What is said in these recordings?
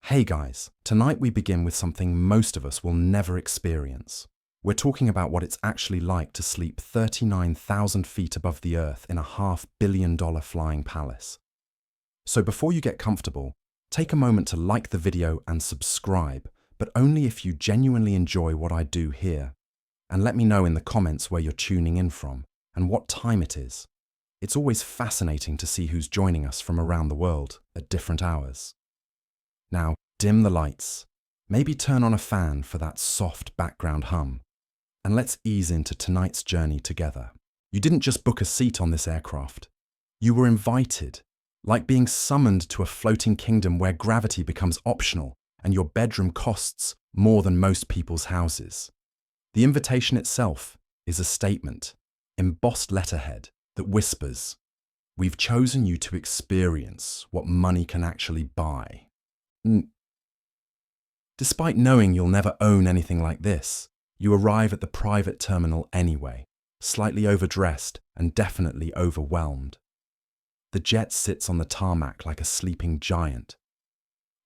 Hey guys, tonight we begin with something most of us will never experience. We're talking about what it's actually like to sleep 39,000 feet above the earth in a $500 million flying palace. So before you get comfortable, take a moment to like the video and subscribe, but only if you genuinely enjoy what I do here. And let me know in the comments where you're tuning in from and what time it is. It's always fascinating to see who's joining us from around the world at different hours. Now, dim the lights, maybe turn on a fan for that soft background hum, and let's ease into tonight's journey together. You didn't just book a seat on this aircraft. You were invited, like being summoned to a floating kingdom where gravity becomes optional and your bedroom costs more than most people's houses. The invitation itself is a statement, embossed letterhead that whispers, "We've chosen you to experience what money can actually buy." Despite knowing you'll never own anything like this, you arrive at the private terminal anyway, slightly overdressed and definitely overwhelmed. The jet sits on the tarmac like a sleeping giant.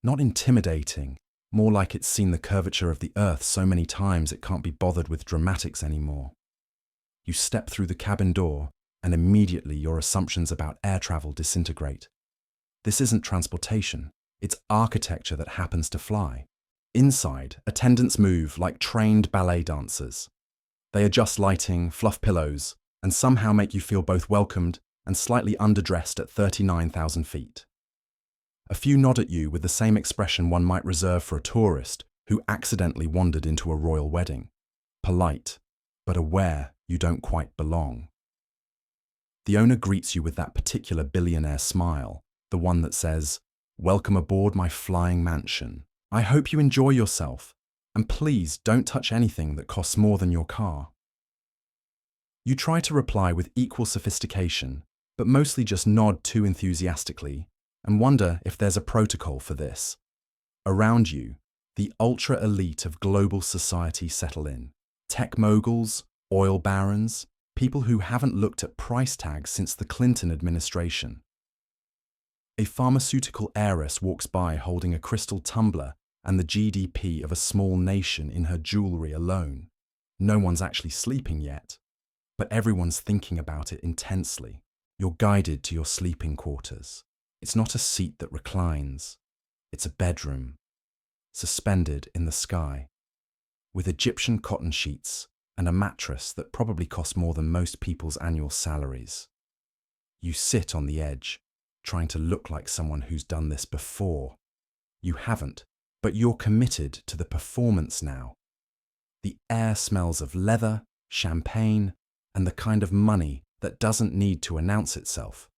Not intimidating, more like it's seen the curvature of the earth so many times it can't be bothered with dramatics anymore. You step through the cabin door, and immediately your assumptions about air travel disintegrate. This isn't transportation. It's architecture that happens to fly. Inside, attendants move like trained ballet dancers. They adjust lighting, fluff pillows, and somehow make you feel both welcomed and slightly underdressed at 39,000 feet. A few nod at you with the same expression one might reserve for a tourist who accidentally wandered into a royal wedding. Polite, but aware you don't quite belong. The owner greets you with that particular billionaire smile, the one that says, "Welcome aboard my flying mansion. I hope you enjoy yourself, and please don't touch anything that costs more than your car." You try to reply with equal sophistication, but mostly just nod too enthusiastically and wonder if there's a protocol for this. Around you, the ultra-elite of global society settle in. Tech moguls, oil barons, people who haven't looked at price tags since the Clinton administration. A pharmaceutical heiress walks by holding a crystal tumbler and the GDP of a small nation in her jewelry alone. No one's actually sleeping yet, but everyone's thinking about it intensely. You're guided to your sleeping quarters. It's not a seat that reclines. It's a bedroom, suspended in the sky, with Egyptian cotton sheets and a mattress that probably costs more than most people's annual salaries. You sit on the edge, trying to look like someone who's done this before. You haven't, but you're committed to the performance now. The air smells of leather, champagne, and the kind of money that doesn't need to announce itself.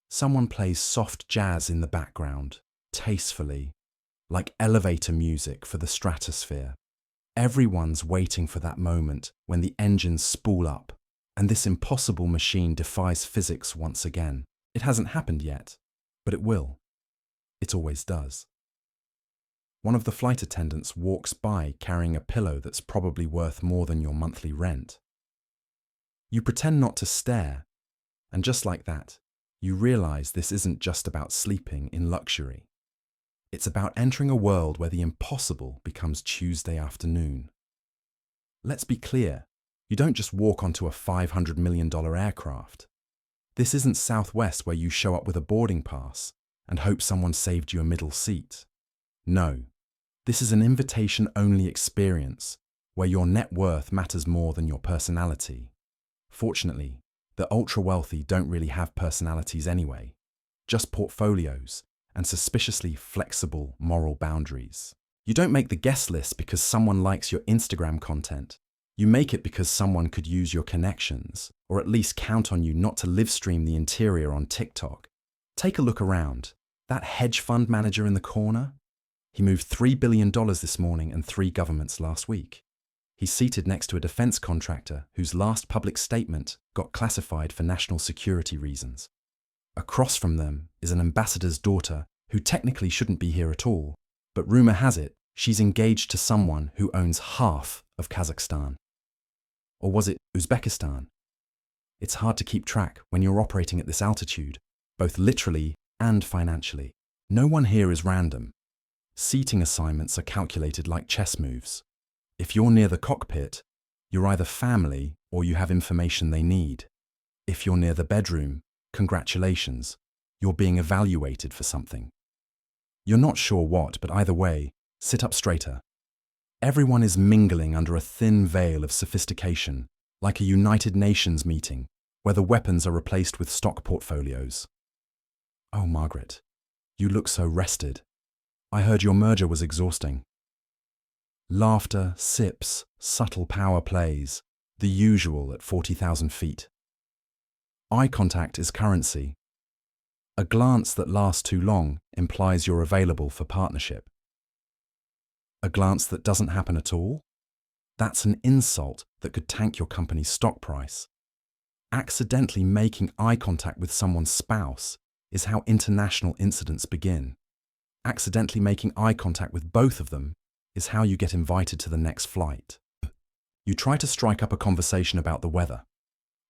Someone plays soft jazz in the background, tastefully, like elevator music for the stratosphere. Everyone's waiting for that moment when the engines spool up, and this impossible machine defies physics once again. It hasn't happened yet, but it will. It always does. One of the flight attendants walks by carrying a pillow that's probably worth more than your monthly rent. You pretend not to stare, and just like that, you realize this isn't just about sleeping in luxury. It's about entering a world where the impossible becomes Tuesday afternoon. Let's be clear, you don't just walk onto a $500 million aircraft. This isn't Southwest where you show up with a boarding pass and hope someone saved you a middle seat. No, this is an invitation-only experience where your net worth matters more than your personality. Fortunately, the ultra-wealthy don't really have personalities anyway, just portfolios and suspiciously flexible moral boundaries. You don't make the guest list because someone likes your Instagram content. You make it because someone could use your connections, or at least count on you not to live stream the interior on TikTok. Take a look around. That hedge fund manager in the corner? He moved $3 billion this morning and 3 governments last week. He's seated next to a defense contractor whose last public statement got classified for national security reasons. Across from them is an ambassador's daughter who technically shouldn't be here at all, but rumor has it she's engaged to someone who owns half of Kazakhstan. Or was it Uzbekistan? It's hard to keep track when you're operating at this altitude, both literally and financially. No one here is random. Seating assignments are calculated like chess moves. If you're near the cockpit, you're either family or you have information they need. If you're near the bedroom, congratulations, you're being evaluated for something. You're not sure what, but either way, sit up straighter. Everyone is mingling under a thin veil of sophistication, like a United Nations meeting, where the weapons are replaced with stock portfolios. Oh, Margaret, you look so rested. I heard your merger was exhausting. Laughter, sips, subtle power plays, the usual at 40,000 feet. Eye contact is currency. A glance that lasts too long implies you're available for partnership. A glance that doesn't happen at all? That's an insult that could tank your company's stock price. Accidentally making eye contact with someone's spouse is how international incidents begin. Accidentally making eye contact with both of them is how you get invited to the next flight. You try to strike up a conversation about the weather.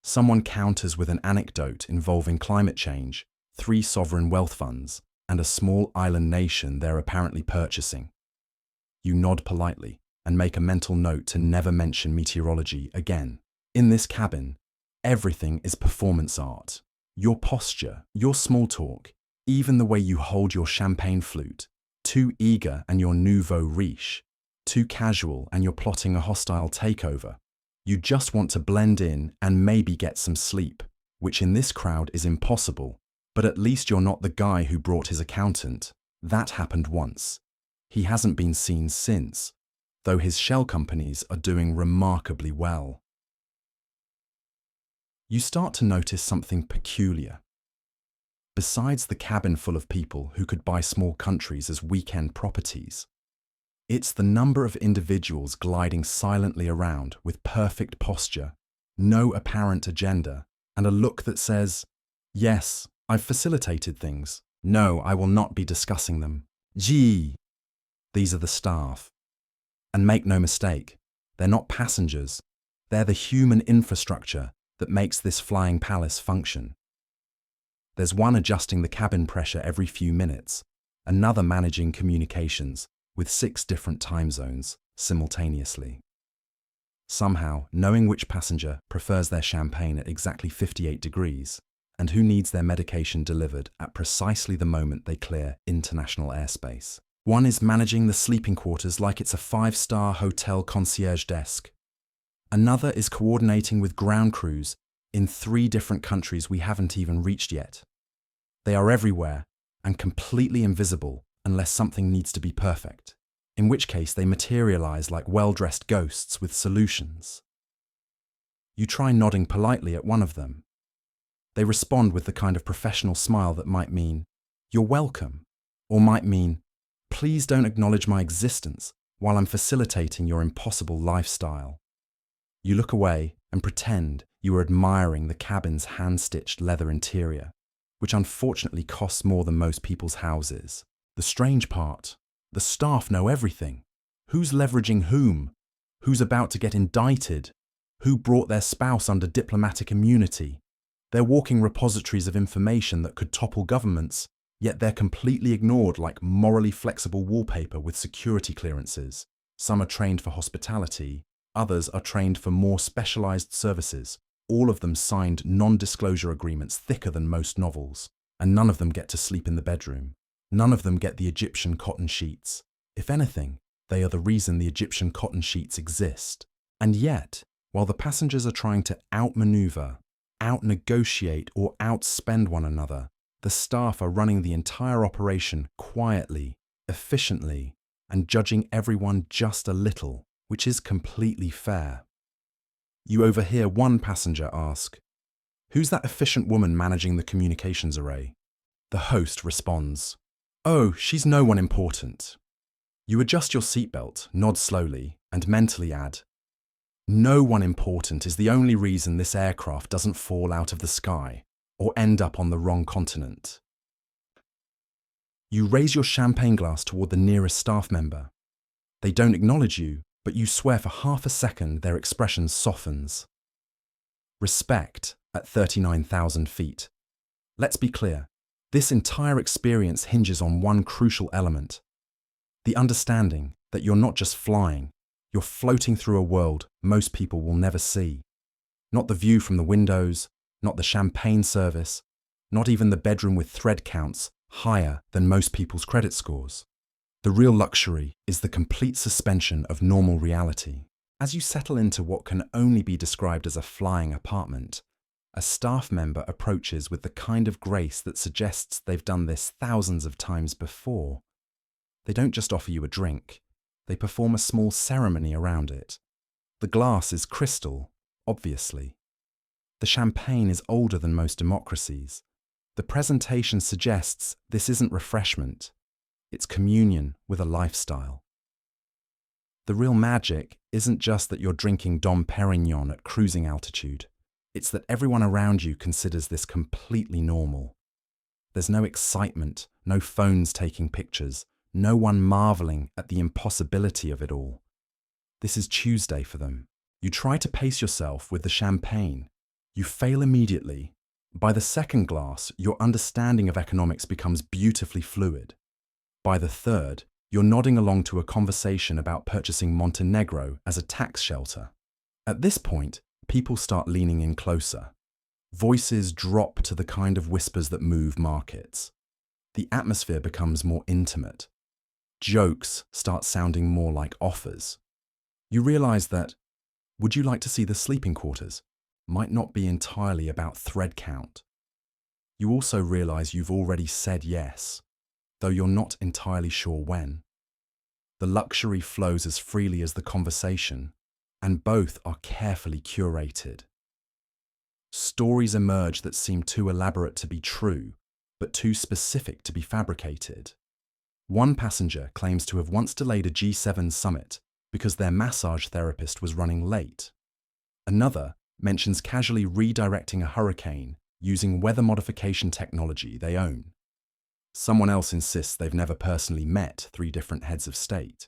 Someone counters with an anecdote involving climate change, 3 sovereign wealth funds, and a small island nation they're apparently purchasing. You nod politely and make a mental note to never mention meteorology again. In this cabin, everything is performance art. Your posture, your small talk, even the way you hold your champagne flute, too eager and your nouveau riche, too casual and you're plotting a hostile takeover. You just want to blend in and maybe get some sleep, which in this crowd is impossible, but at least you're not the guy who brought his accountant. That happened once. He hasn't been seen since, though his shell companies are doing remarkably well. You start to notice something peculiar. Besides the cabin full of people who could buy small countries as weekend properties, it's the number of individuals gliding silently around with perfect posture, no apparent agenda, and a look that says, "Yes, I've facilitated things. No, I will not be discussing them. Gee." These are the staff. And make no mistake, they're not passengers. They're the human infrastructure that makes this flying palace function. There's one adjusting the cabin pressure every few minutes, another managing communications with 6 different time zones simultaneously. Somehow, knowing which passenger prefers their champagne at exactly 58 degrees and who needs their medication delivered at precisely the moment they clear international airspace. One is managing the sleeping quarters like it's a 5-star hotel concierge desk. Another is coordinating with ground crews in 3 different countries we haven't even reached yet. They are everywhere and completely invisible unless something needs to be perfect, in which case they materialize like well-dressed ghosts with solutions. You try nodding politely at one of them. They respond with the kind of professional smile that might mean, "You're welcome," or might mean, "Please don't acknowledge my existence while I'm facilitating your impossible lifestyle." You look away and pretend you are admiring the cabin's hand-stitched leather interior, which unfortunately costs more than most people's houses. The strange part, the staff know everything. Who's leveraging whom? Who's about to get indicted? Who brought their spouse under diplomatic immunity? They're walking repositories of information that could topple governments, yet they're completely ignored like morally flexible wallpaper with security clearances. Some are trained for hospitality, others are trained for more specialized services. All of them signed non-disclosure agreements thicker than most novels, and none of them get to sleep in the bedroom. None of them get the Egyptian cotton sheets. If anything, they are the reason the Egyptian cotton sheets exist. And yet, while the passengers are trying to outmaneuver, out-negotiate or outspend one another, the staff are running the entire operation quietly, efficiently, and judging everyone just a little, which is completely fair. You overhear one passenger ask, "Who's that efficient woman managing the communications array?" The host responds, "Oh, she's no one important." You adjust your seatbelt, nod slowly, and mentally add, "No one important is the only reason this aircraft doesn't fall out of the sky or end up on the wrong continent." You raise your champagne glass toward the nearest staff member. They don't acknowledge you, but you swear for half a second their expression softens. Respect at 39,000 feet. Let's be clear, this entire experience hinges on one crucial element: The understanding that you're not just flying, you're floating through a world most people will never see. Not the view from the windows, not the champagne service, not even the bedroom with thread counts higher than most people's credit scores. The real luxury is the complete suspension of normal reality. As you settle into what can only be described as a flying apartment, a staff member approaches with the kind of grace that suggests they've done this thousands of times before. They don't just offer you a drink, they perform a small ceremony around it. The glass is crystal, obviously. The champagne is older than most democracies. The presentation suggests this isn't refreshment, it's communion with a lifestyle. The real magic isn't just that you're drinking Dom Perignon at cruising altitude. It's that everyone around you considers this completely normal. There's no excitement, no phones taking pictures, no one marveling at the impossibility of it all. This is Tuesday for them. You try to pace yourself with the champagne. You fail immediately. By the second glass, your understanding of economics becomes beautifully fluid. By the third, you're nodding along to a conversation about purchasing Montenegro as a tax shelter. At this point, people start leaning in closer. Voices drop to the kind of whispers that move markets. The atmosphere becomes more intimate. Jokes start sounding more like offers. You realize that, would you like to see the sleeping quarters, might not be entirely about thread count. You also realize you've already said yes, though you're not entirely sure when. The luxury flows as freely as the conversation, and both are carefully curated. Stories emerge that seem too elaborate to be true, but too specific to be fabricated. One passenger claims to have once delayed a G7 summit because their massage therapist was running late. Another mentions casually redirecting a hurricane using weather modification technology they own. Someone else insists they've never personally met 3 different heads of state,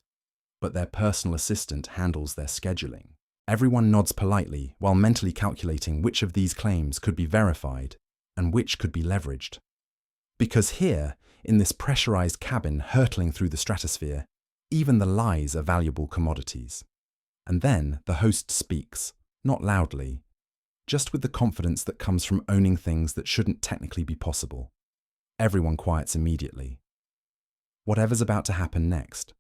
but their personal assistant handles their scheduling. Everyone nods politely while mentally calculating which of these claims could be verified and which could be leveraged. Because here, in this pressurized cabin hurtling through the stratosphere, even the lies are valuable commodities. And then the host speaks, not loudly, just with the confidence that comes from owning things that shouldn't technically be possible. Everyone quiets immediately. Whatever's about to happen next,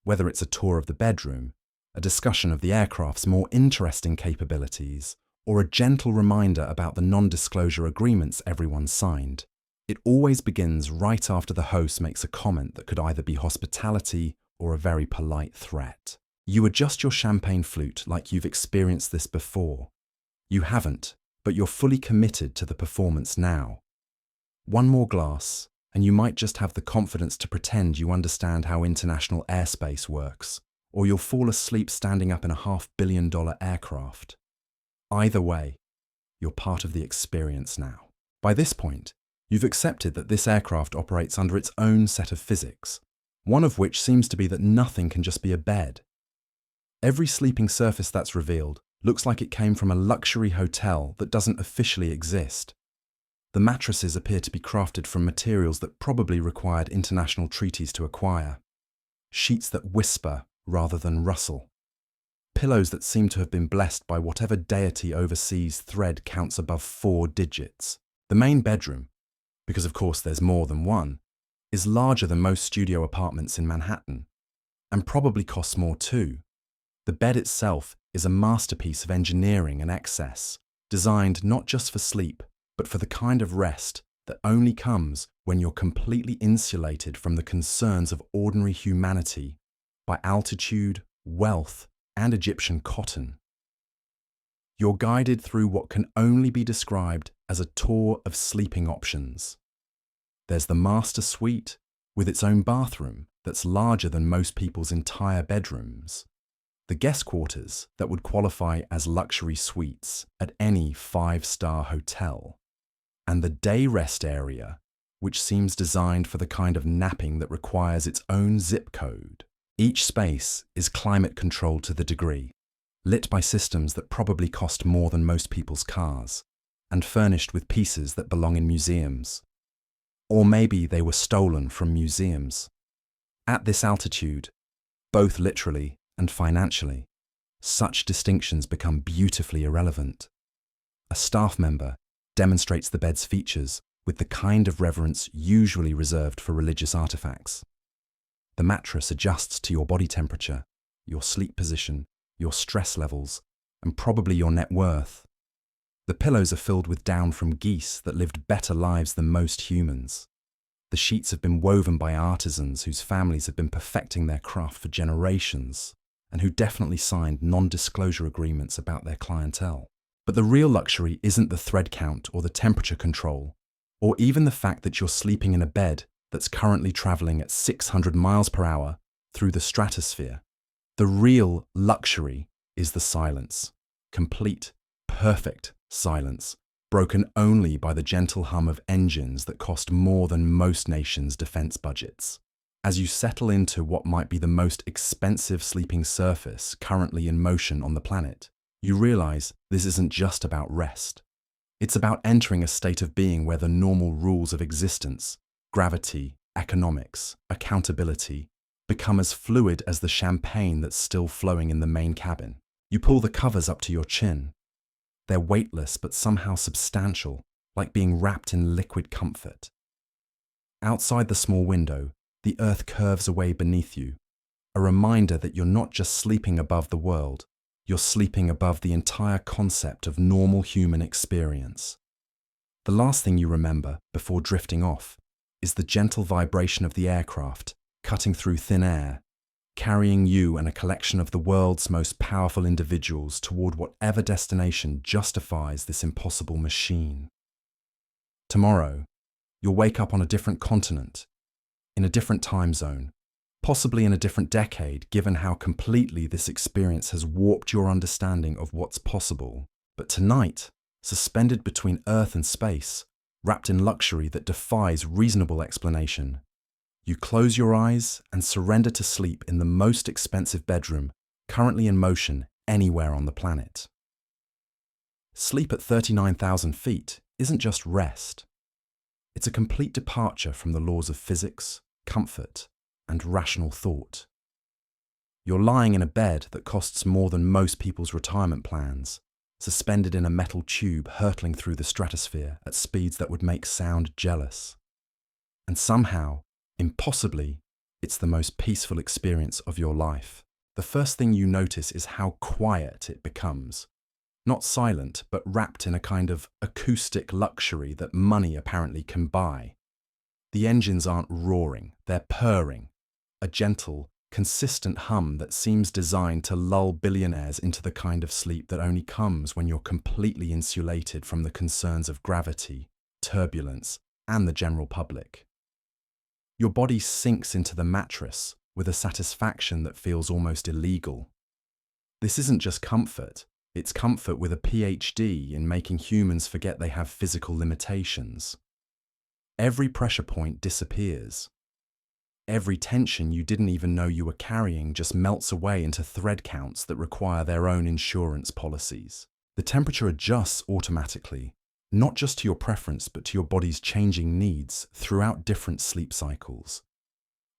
whether it's a tour of the bedroom, a discussion of the aircraft's more interesting capabilities, or a gentle reminder about the non-disclosure agreements everyone signed, it always begins right after the host makes a comment that could either be hospitality or a very polite threat. You adjust your champagne flute like you've experienced this before. You haven't, but you're fully committed to the performance now. One more glass, and you might just have the confidence to pretend you understand how international airspace works, or you'll fall asleep standing up in a $500 million aircraft. Either way, you're part of the experience now. By this point, you've accepted that this aircraft operates under its own set of physics, one of which seems to be that nothing can just be a bed. Every sleeping surface that's revealed looks like it came from a luxury hotel that doesn't officially exist. The mattresses appear to be crafted from materials that probably required international treaties to acquire. Sheets that whisper rather than rustle. Pillows that seem to have been blessed by whatever deity overseas thread counts above 4 digits. The main bedroom, because of course there's more than one, is larger than most studio apartments in Manhattan, and probably costs more too. The bed itself is a masterpiece of engineering and excess, designed not just for sleep, but for the kind of rest that only comes when you're completely insulated from the concerns of ordinary humanity by altitude, wealth, and Egyptian cotton. You're guided through what can only be described as a tour of sleeping options. There's the master suite, with its own bathroom that's larger than most people's entire bedrooms. The guest quarters that would qualify as luxury suites at any 5-star hotel. And the day rest area, which seems designed for the kind of napping that requires its own zip code. Each space is climate controlled to the degree, lit by systems that probably cost more than most people's cars, and furnished with pieces that belong in museums. Or maybe they were stolen from museums. At this altitude, both literally and financially, such distinctions become beautifully irrelevant. A staff member demonstrates the bed's features with the kind of reverence usually reserved for religious artifacts. The mattress adjusts to your body temperature, your sleep position, your stress levels, and probably your net worth. The pillows are filled with down from geese that lived better lives than most humans. The sheets have been woven by artisans whose families have been perfecting their craft for generations, and who definitely signed non-disclosure agreements about their clientele. But the real luxury isn't the thread count or the temperature control, or even the fact that you're sleeping in a bed that's currently traveling at 600 miles per hour through the stratosphere. The real luxury is the silence. Complete, perfect silence, broken only by the gentle hum of engines that cost more than most nations' defense budgets. As you settle into what might be the most expensive sleeping surface currently in motion on the planet, you realize this isn't just about rest. It's about entering a state of being where the normal rules of existence, gravity, economics, accountability, become as fluid as the champagne that's still flowing in the main cabin. You pull the covers up to your chin. They're weightless but somehow substantial, like being wrapped in liquid comfort. Outside the small window, the earth curves away beneath you, a reminder that you're not just sleeping above the world, you're sleeping above the entire concept of normal human experience. The last thing you remember before drifting off is the gentle vibration of the aircraft cutting through thin air, carrying you and a collection of the world's most powerful individuals toward whatever destination justifies this impossible machine. Tomorrow, you'll wake up on a different continent, in a different time zone, possibly in a different decade, given how completely this experience has warped your understanding of what's possible. But tonight, suspended between Earth and space, wrapped in luxury that defies reasonable explanation, you close your eyes and surrender to sleep in the most expensive bedroom currently in motion anywhere on the planet. Sleep at 39,000 feet isn't just rest. It's a complete departure from the laws of physics, comfort, and rational thought. You're lying in a bed that costs more than most people's retirement plans, suspended in a metal tube hurtling through the stratosphere at speeds that would make sound jealous. And somehow, impossibly, it's the most peaceful experience of your life. The first thing you notice is how quiet it becomes. Not silent, but wrapped in a kind of acoustic luxury that money apparently can buy. The engines aren't roaring, they're purring, a gentle, consistent hum that seems designed to lull billionaires into the kind of sleep that only comes when you're completely insulated from the concerns of gravity, turbulence, and the general public. Your body sinks into the mattress with a satisfaction that feels almost illegal. This isn't just comfort, it's comfort with a PhD in making humans forget they have physical limitations. Every pressure point disappears. Every tension you didn't even know you were carrying just melts away into thread counts that require their own insurance policies. The temperature adjusts automatically, not just to your preference but to your body's changing needs throughout different sleep cycles.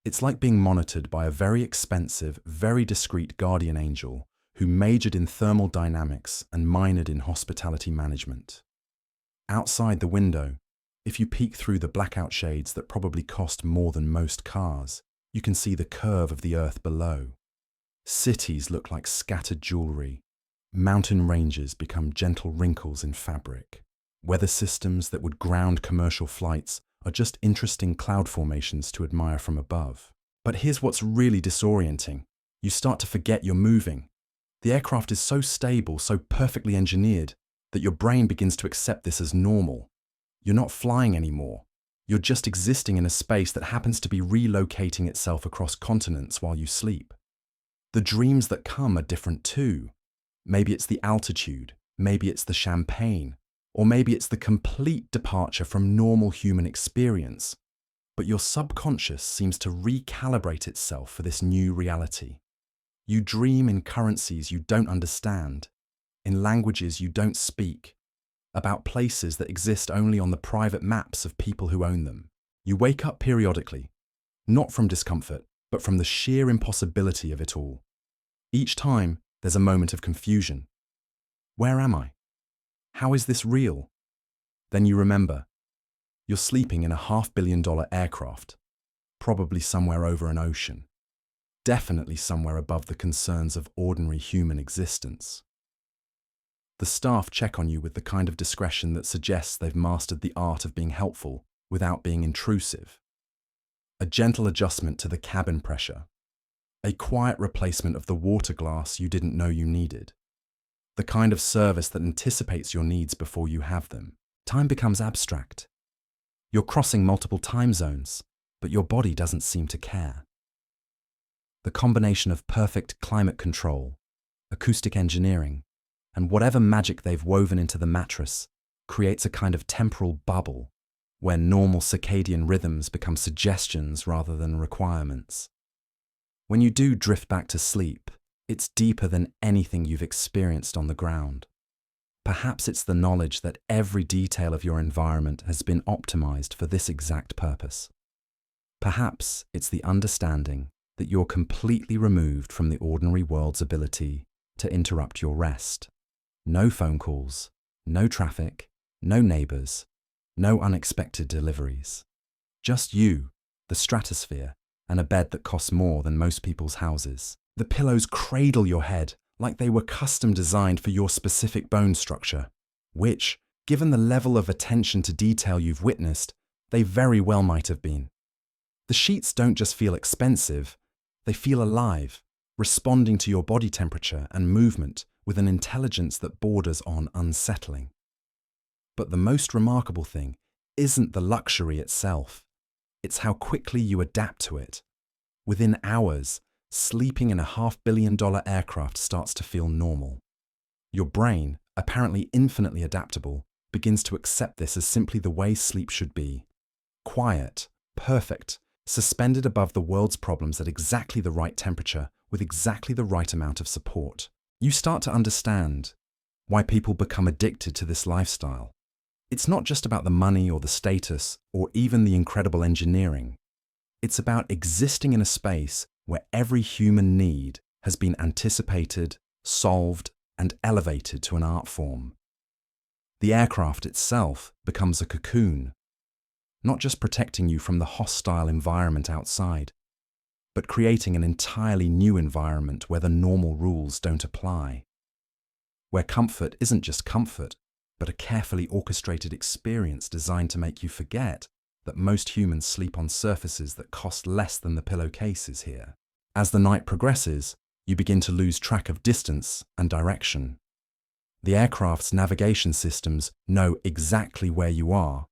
It's like being monitored by a very expensive, very discreet guardian angel who majored in thermal dynamics and minored in hospitality management. Outside the window, if you peek through the blackout shades that probably cost more than most cars, you can see the curve of the earth below. Cities look like scattered jewelry. Mountain ranges become gentle wrinkles in fabric. Weather systems that would ground commercial flights are just interesting cloud formations to admire from above. But here's what's really disorienting. You start to forget you're moving. The aircraft is so stable, so perfectly engineered, that your brain begins to accept this as normal. You're not flying anymore. You're just existing in a space that happens to be relocating itself across continents while you sleep. The dreams that come are different too. Maybe it's the altitude, maybe it's the champagne, or maybe it's the complete departure from normal human experience. But your subconscious seems to recalibrate itself for this new reality. You dream in currencies you don't understand, in languages you don't speak, about places that exist only on the private maps of people who own them. You wake up periodically, not from discomfort, but from the sheer impossibility of it all. Each time, there's a moment of confusion. Where am I? How is this real? Then you remember. You're sleeping in a $500 million aircraft, probably somewhere over an ocean. Definitely somewhere above the concerns of ordinary human existence. The staff check on you with the kind of discretion that suggests they've mastered the art of being helpful without being intrusive. A gentle adjustment to the cabin pressure. A quiet replacement of the water glass you didn't know you needed. The kind of service that anticipates your needs before you have them. Time becomes abstract. You're crossing multiple time zones, but your body doesn't seem to care. The combination of perfect climate control, acoustic engineering, and whatever magic they've woven into the mattress creates a kind of temporal bubble where normal circadian rhythms become suggestions rather than requirements. When you do drift back to sleep, it's deeper than anything you've experienced on the ground. Perhaps it's the knowledge that every detail of your environment has been optimized for this exact purpose. Perhaps it's the understanding that you're completely removed from the ordinary world's ability to interrupt your rest. No phone calls, no traffic, no neighbors, no unexpected deliveries. Just you, the stratosphere, and a bed that costs more than most people's houses. The pillows cradle your head like they were custom designed for your specific bone structure, which, given the level of attention to detail you've witnessed, they very well might have been. The sheets don't just feel expensive, they feel alive, responding to your body temperature and movement with an intelligence that borders on unsettling. But the most remarkable thing isn't the luxury itself, it's how quickly you adapt to it. Within hours, sleeping in a $500 million aircraft starts to feel normal. Your brain, apparently infinitely adaptable, begins to accept this as simply the way sleep should be. Quiet, perfect, suspended above the world's problems at exactly the right temperature with exactly the right amount of support. You start to understand why people become addicted to this lifestyle. It's not just about the money or the status or even the incredible engineering. It's about existing in a space where every human need has been anticipated, solved, and elevated to an art form. The aircraft itself becomes a cocoon, not just protecting you from the hostile environment outside, but creating an entirely new environment where the normal rules don't apply. Where comfort isn't just comfort, but a carefully orchestrated experience designed to make you forget that most humans sleep on surfaces that cost less than the pillowcases here. As the night progresses, you begin to lose track of distance and direction. The aircraft's navigation systems know exactly where you are,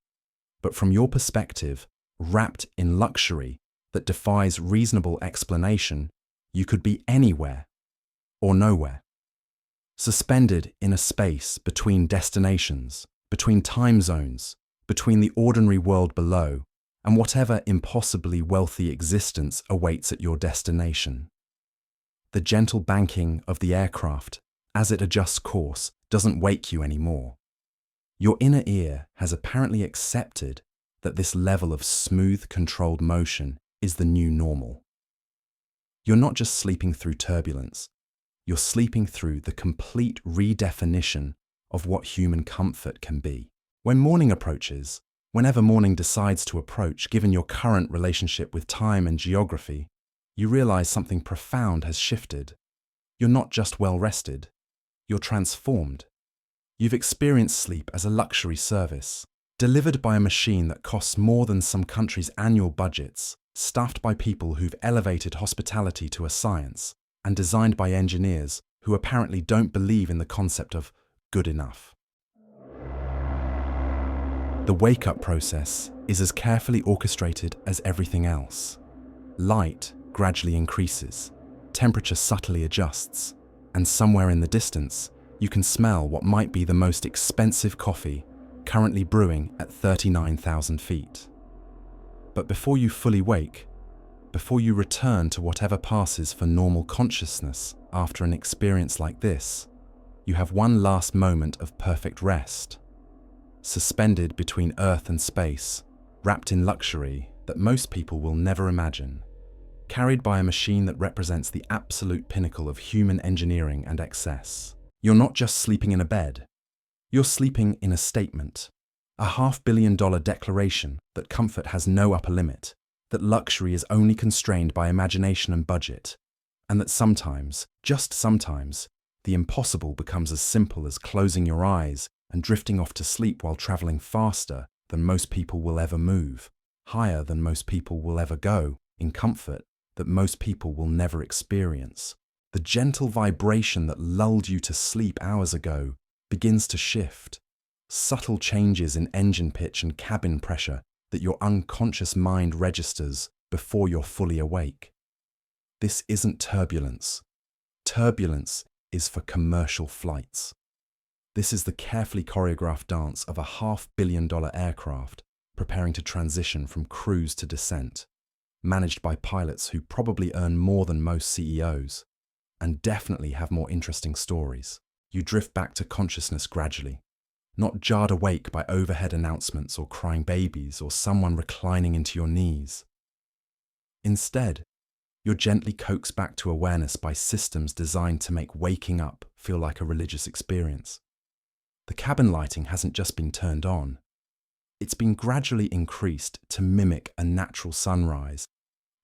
but from your perspective, wrapped in luxury that defies reasonable explanation, you could be anywhere or nowhere. Suspended in a space between destinations, between time zones, between the ordinary world below and whatever impossibly wealthy existence awaits at your destination. The gentle banking of the aircraft, as it adjusts course, doesn't wake you anymore. Your inner ear has apparently accepted that this level of smooth, controlled motion is the new normal. You're not just sleeping through turbulence, you're sleeping through the complete redefinition of what human comfort can be. When morning approaches, whenever morning decides to approach, given your current relationship with time and geography, you realize something profound has shifted. You're not just well rested, you're transformed. You've experienced sleep as a luxury service, delivered by a machine that costs more than some countries' annual budgets, staffed by people who've elevated hospitality to a science, and designed by engineers who apparently don't believe in the concept of good enough. The wake-up process is as carefully orchestrated as everything else. Light gradually increases, temperature subtly adjusts, and somewhere in the distance, you can smell what might be the most expensive coffee currently brewing at 39,000 feet. But before you fully wake, before you return to whatever passes for normal consciousness after an experience like this, you have one last moment of perfect rest, suspended between earth and space, wrapped in luxury that most people will never imagine. carried by a machine that represents the absolute pinnacle of human engineering and excess. You're not just sleeping in a bed. You're sleeping in a statement, a $500 million declaration that comfort has no upper limit, that luxury is only constrained by imagination and budget, and that sometimes, just sometimes, the impossible becomes as simple as closing your eyes and drifting off to sleep while traveling faster than most people will ever move, higher than most people will ever go, in comfort that most people will never experience. The gentle vibration that lulled you to sleep hours ago begins to shift. Subtle changes in engine pitch and cabin pressure that your unconscious mind registers before you're fully awake. This isn't turbulence. Turbulence is for commercial flights. This is the carefully choreographed dance of a $500 million aircraft preparing to transition from cruise to descent, managed by pilots who probably earn more than most CEOs, and definitely have more interesting stories. You drift back to consciousness gradually, not jarred awake by overhead announcements or crying babies or someone reclining into your knees. Instead, you're gently coaxed back to awareness by systems designed to make waking up feel like a religious experience. The cabin lighting hasn't just been turned on. It's been gradually increased to mimic a natural sunrise,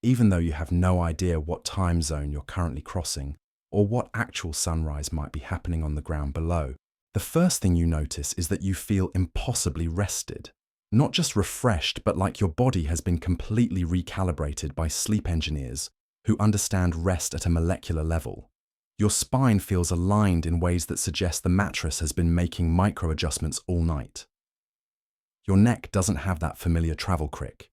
even though you have no idea what time zone you're currently crossing or what actual sunrise might be happening on the ground below. The first thing you notice is that you feel impossibly rested. Not just refreshed, but like your body has been completely recalibrated by sleep engineers who understand rest at a molecular level. Your spine feels aligned in ways that suggest the mattress has been making micro-adjustments all night. Your neck doesn't have that familiar travel crick.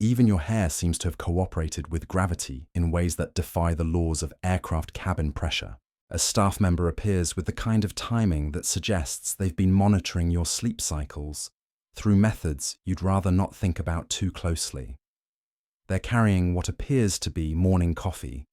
Even your hair seems to have cooperated with gravity in ways that defy the laws of aircraft cabin pressure. A staff member appears with the kind of timing that suggests they've been monitoring your sleep cycles through methods you'd rather not think about too closely. They're carrying what appears to be morning coffee,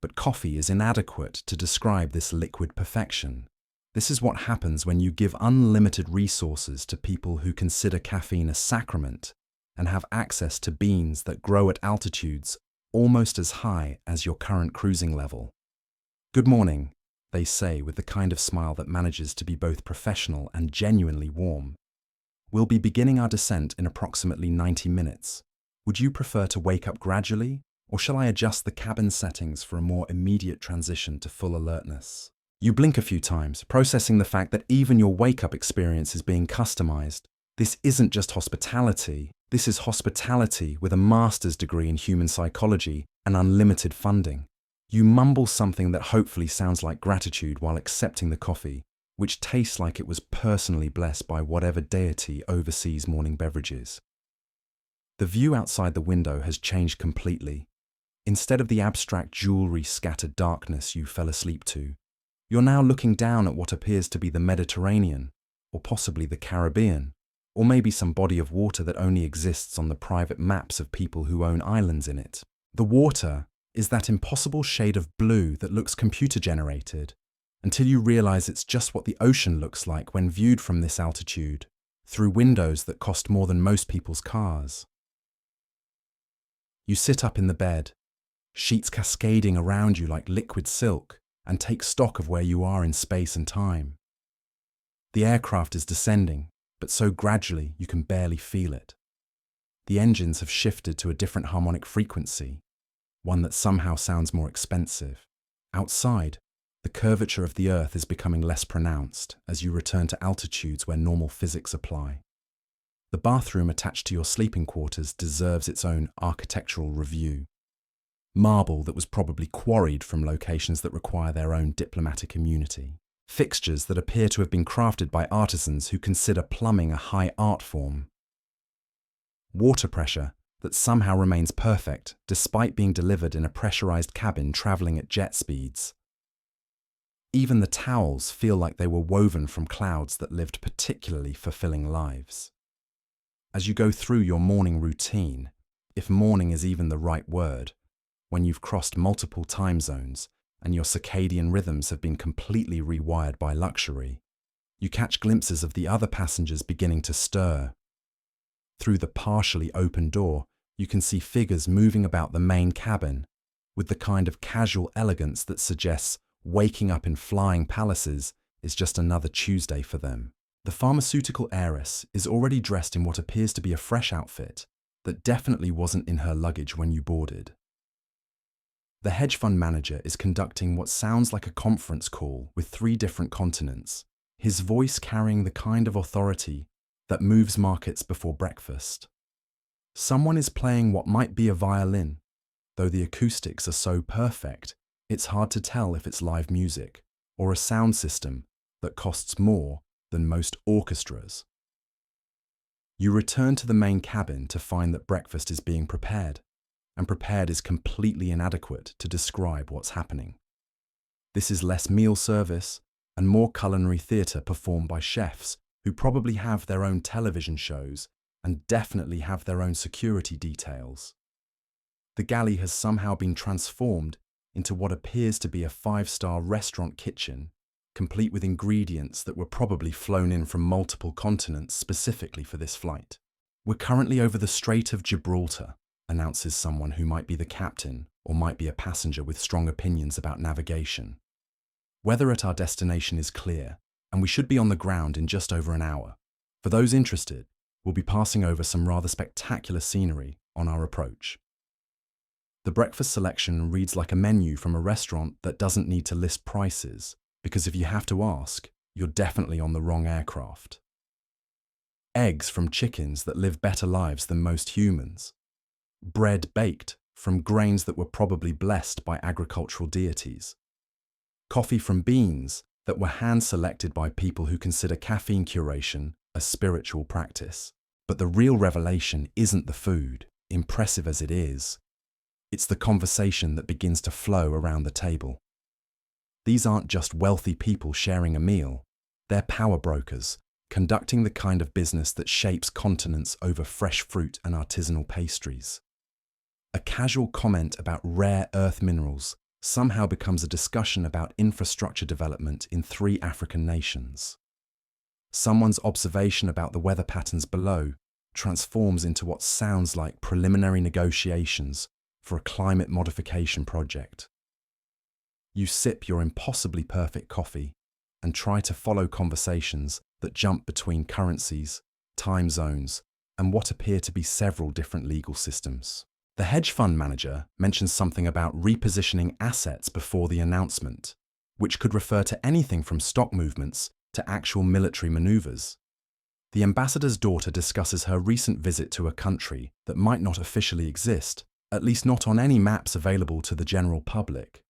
but coffee is inadequate to describe this liquid perfection. This is what happens when you give unlimited resources to people who consider caffeine a sacrament and have access to beans that grow at altitudes almost as high as your current cruising level. Good morning, they say with the kind of smile that manages to be both professional and genuinely warm. We'll be beginning our descent in approximately 90 minutes. Would you prefer to wake up gradually, or shall I adjust the cabin settings for a more immediate transition to full alertness? You blink a few times, processing the fact that even your wake-up experience is being customized. This isn't just hospitality. This is hospitality with a master's degree in human psychology and unlimited funding. You mumble something that hopefully sounds like gratitude while accepting the coffee, which tastes like it was personally blessed by whatever deity oversees morning beverages. The view outside the window has changed completely. Instead of the abstract jewelry-scattered darkness you fell asleep to, you're now looking down at what appears to be the Mediterranean, or possibly the Caribbean, or maybe some body of water that only exists on the private maps of people who own islands in it. The water is that impossible shade of blue that looks computer-generated, until you realize it's just what the ocean looks like when viewed from this altitude, through windows that cost more than most people's cars. You sit up in the bed, sheets cascading around you like liquid silk, and take stock of where you are in space and time. The aircraft is descending, but so gradually you can barely feel it. The engines have shifted to a different harmonic frequency, one that somehow sounds more expensive. Outside, the curvature of the Earth is becoming less pronounced as you return to altitudes where normal physics apply. The bathroom attached to your sleeping quarters deserves its own architectural review. Marble that was probably quarried from locations that require their own diplomatic immunity. Fixtures that appear to have been crafted by artisans who consider plumbing a high art form. Water pressure that somehow remains perfect despite being delivered in a pressurized cabin traveling at jet speeds. Even the towels feel like they were woven from clouds that lived particularly fulfilling lives. As you go through your morning routine, if morning is even the right word, when you've crossed multiple time zones and your circadian rhythms have been completely rewired by luxury, you catch glimpses of the other passengers beginning to stir. Through the partially open door, You can see figures moving about the main cabin with the kind of casual elegance that suggests waking up in flying palaces is just another Tuesday for them. The pharmaceutical heiress is already dressed in what appears to be a fresh outfit that definitely wasn't in her luggage when you boarded. The hedge fund manager is conducting what sounds like a conference call with 3 different continents, his voice carrying the kind of authority that moves markets before breakfast. Someone is playing what might be a violin, though the acoustics are so perfect, it's hard to tell if it's live music or a sound system that costs more than most orchestras. You return to the main cabin to find that breakfast is being prepared, and prepared is completely inadequate to describe what's happening. This is less meal service and more culinary theatre performed by chefs who probably have their own television shows and definitely have their own security details. The galley has somehow been transformed into what appears to be a 5-star restaurant kitchen, complete with ingredients that were probably flown in from multiple continents specifically for this flight. "We're currently over the Strait of Gibraltar," announces someone who might be the captain or might be a passenger with strong opinions about navigation. "Weather at our destination is clear, and we should be on the ground in just over an hour. For those interested, we'll be passing over some rather spectacular scenery on our approach." The breakfast selection reads like a menu from a restaurant that doesn't need to list prices, because if you have to ask, you're definitely on the wrong aircraft. Eggs from chickens that live better lives than most humans. Bread baked from grains that were probably blessed by agricultural deities. Coffee from beans that were hand-selected by people who consider caffeine curation a spiritual practice. But the real revelation isn't the food, impressive as it is. It's the conversation that begins to flow around the table. These aren't just wealthy people sharing a meal. They're power brokers, conducting the kind of business that shapes continents over fresh fruit and artisanal pastries. A casual comment about rare earth minerals somehow becomes a discussion about infrastructure development in 3 African nations. Someone's observation about the weather patterns below transforms into what sounds like preliminary negotiations for a climate modification project. You sip your impossibly perfect coffee and try to follow conversations that jump between currencies, time zones, and what appear to be several different legal systems. The hedge fund manager mentions something about repositioning assets before the announcement, which could refer to anything from stock movements to actual military maneuvers. The ambassador's daughter discusses her recent visit to a country that might not officially exist, at least not on any maps available to the general public.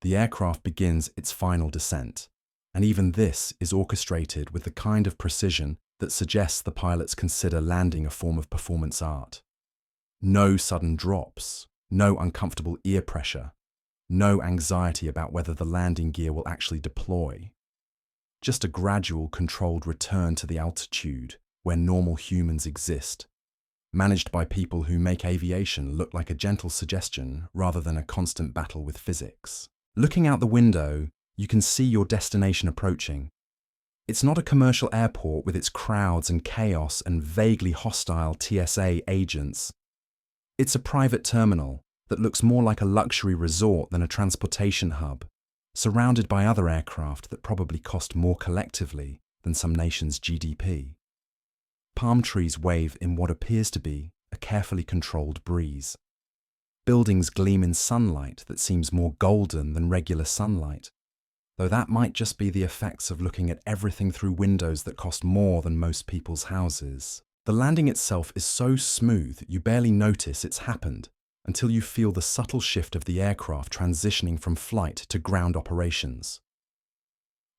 The aircraft begins its final descent, and even this is orchestrated with the kind of precision that suggests the pilots consider landing a form of performance art. No sudden drops, no uncomfortable ear pressure, no anxiety about whether the landing gear will actually deploy. Just a gradual, controlled return to the altitude where normal humans exist, managed by people who make aviation look like a gentle suggestion rather than a constant battle with physics. Looking out the window, you can see your destination approaching. It's not a commercial airport with its crowds and chaos and vaguely hostile TSA agents. It's a private terminal that looks more like a luxury resort than a transportation hub, surrounded by other aircraft that probably cost more collectively than some nation's GDP. Palm trees wave in what appears to be a carefully controlled breeze. Buildings gleam in sunlight that seems more golden than regular sunlight, though that might just be the effects of looking at everything through windows that cost more than most people's houses. The landing itself is so smooth you barely notice it's happened until you feel the subtle shift of the aircraft transitioning from flight to ground operations.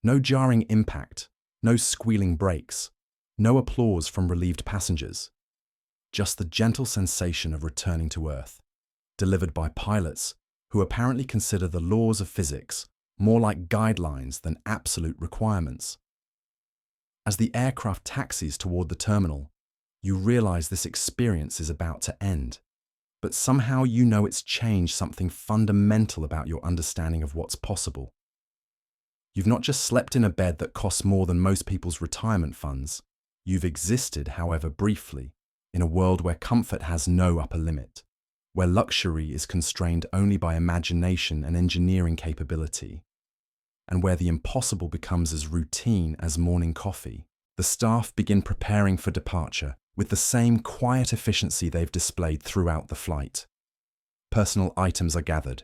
No jarring impact, no squealing brakes, no applause from relieved passengers. Just the gentle sensation of returning to Earth, delivered by pilots who apparently consider the laws of physics more like guidelines than absolute requirements. As the aircraft taxis toward the terminal, you realize this experience is about to end, but somehow you know it's changed something fundamental about your understanding of what's possible. You've not just slept in a bed that costs more than most people's retirement funds, you've existed, however briefly, in a world where comfort has no upper limit, where luxury is constrained only by imagination and engineering capability, and where the impossible becomes as routine as morning coffee, the staff begin preparing for departure with the same quiet efficiency they've displayed throughout the flight. Personal items are gathered,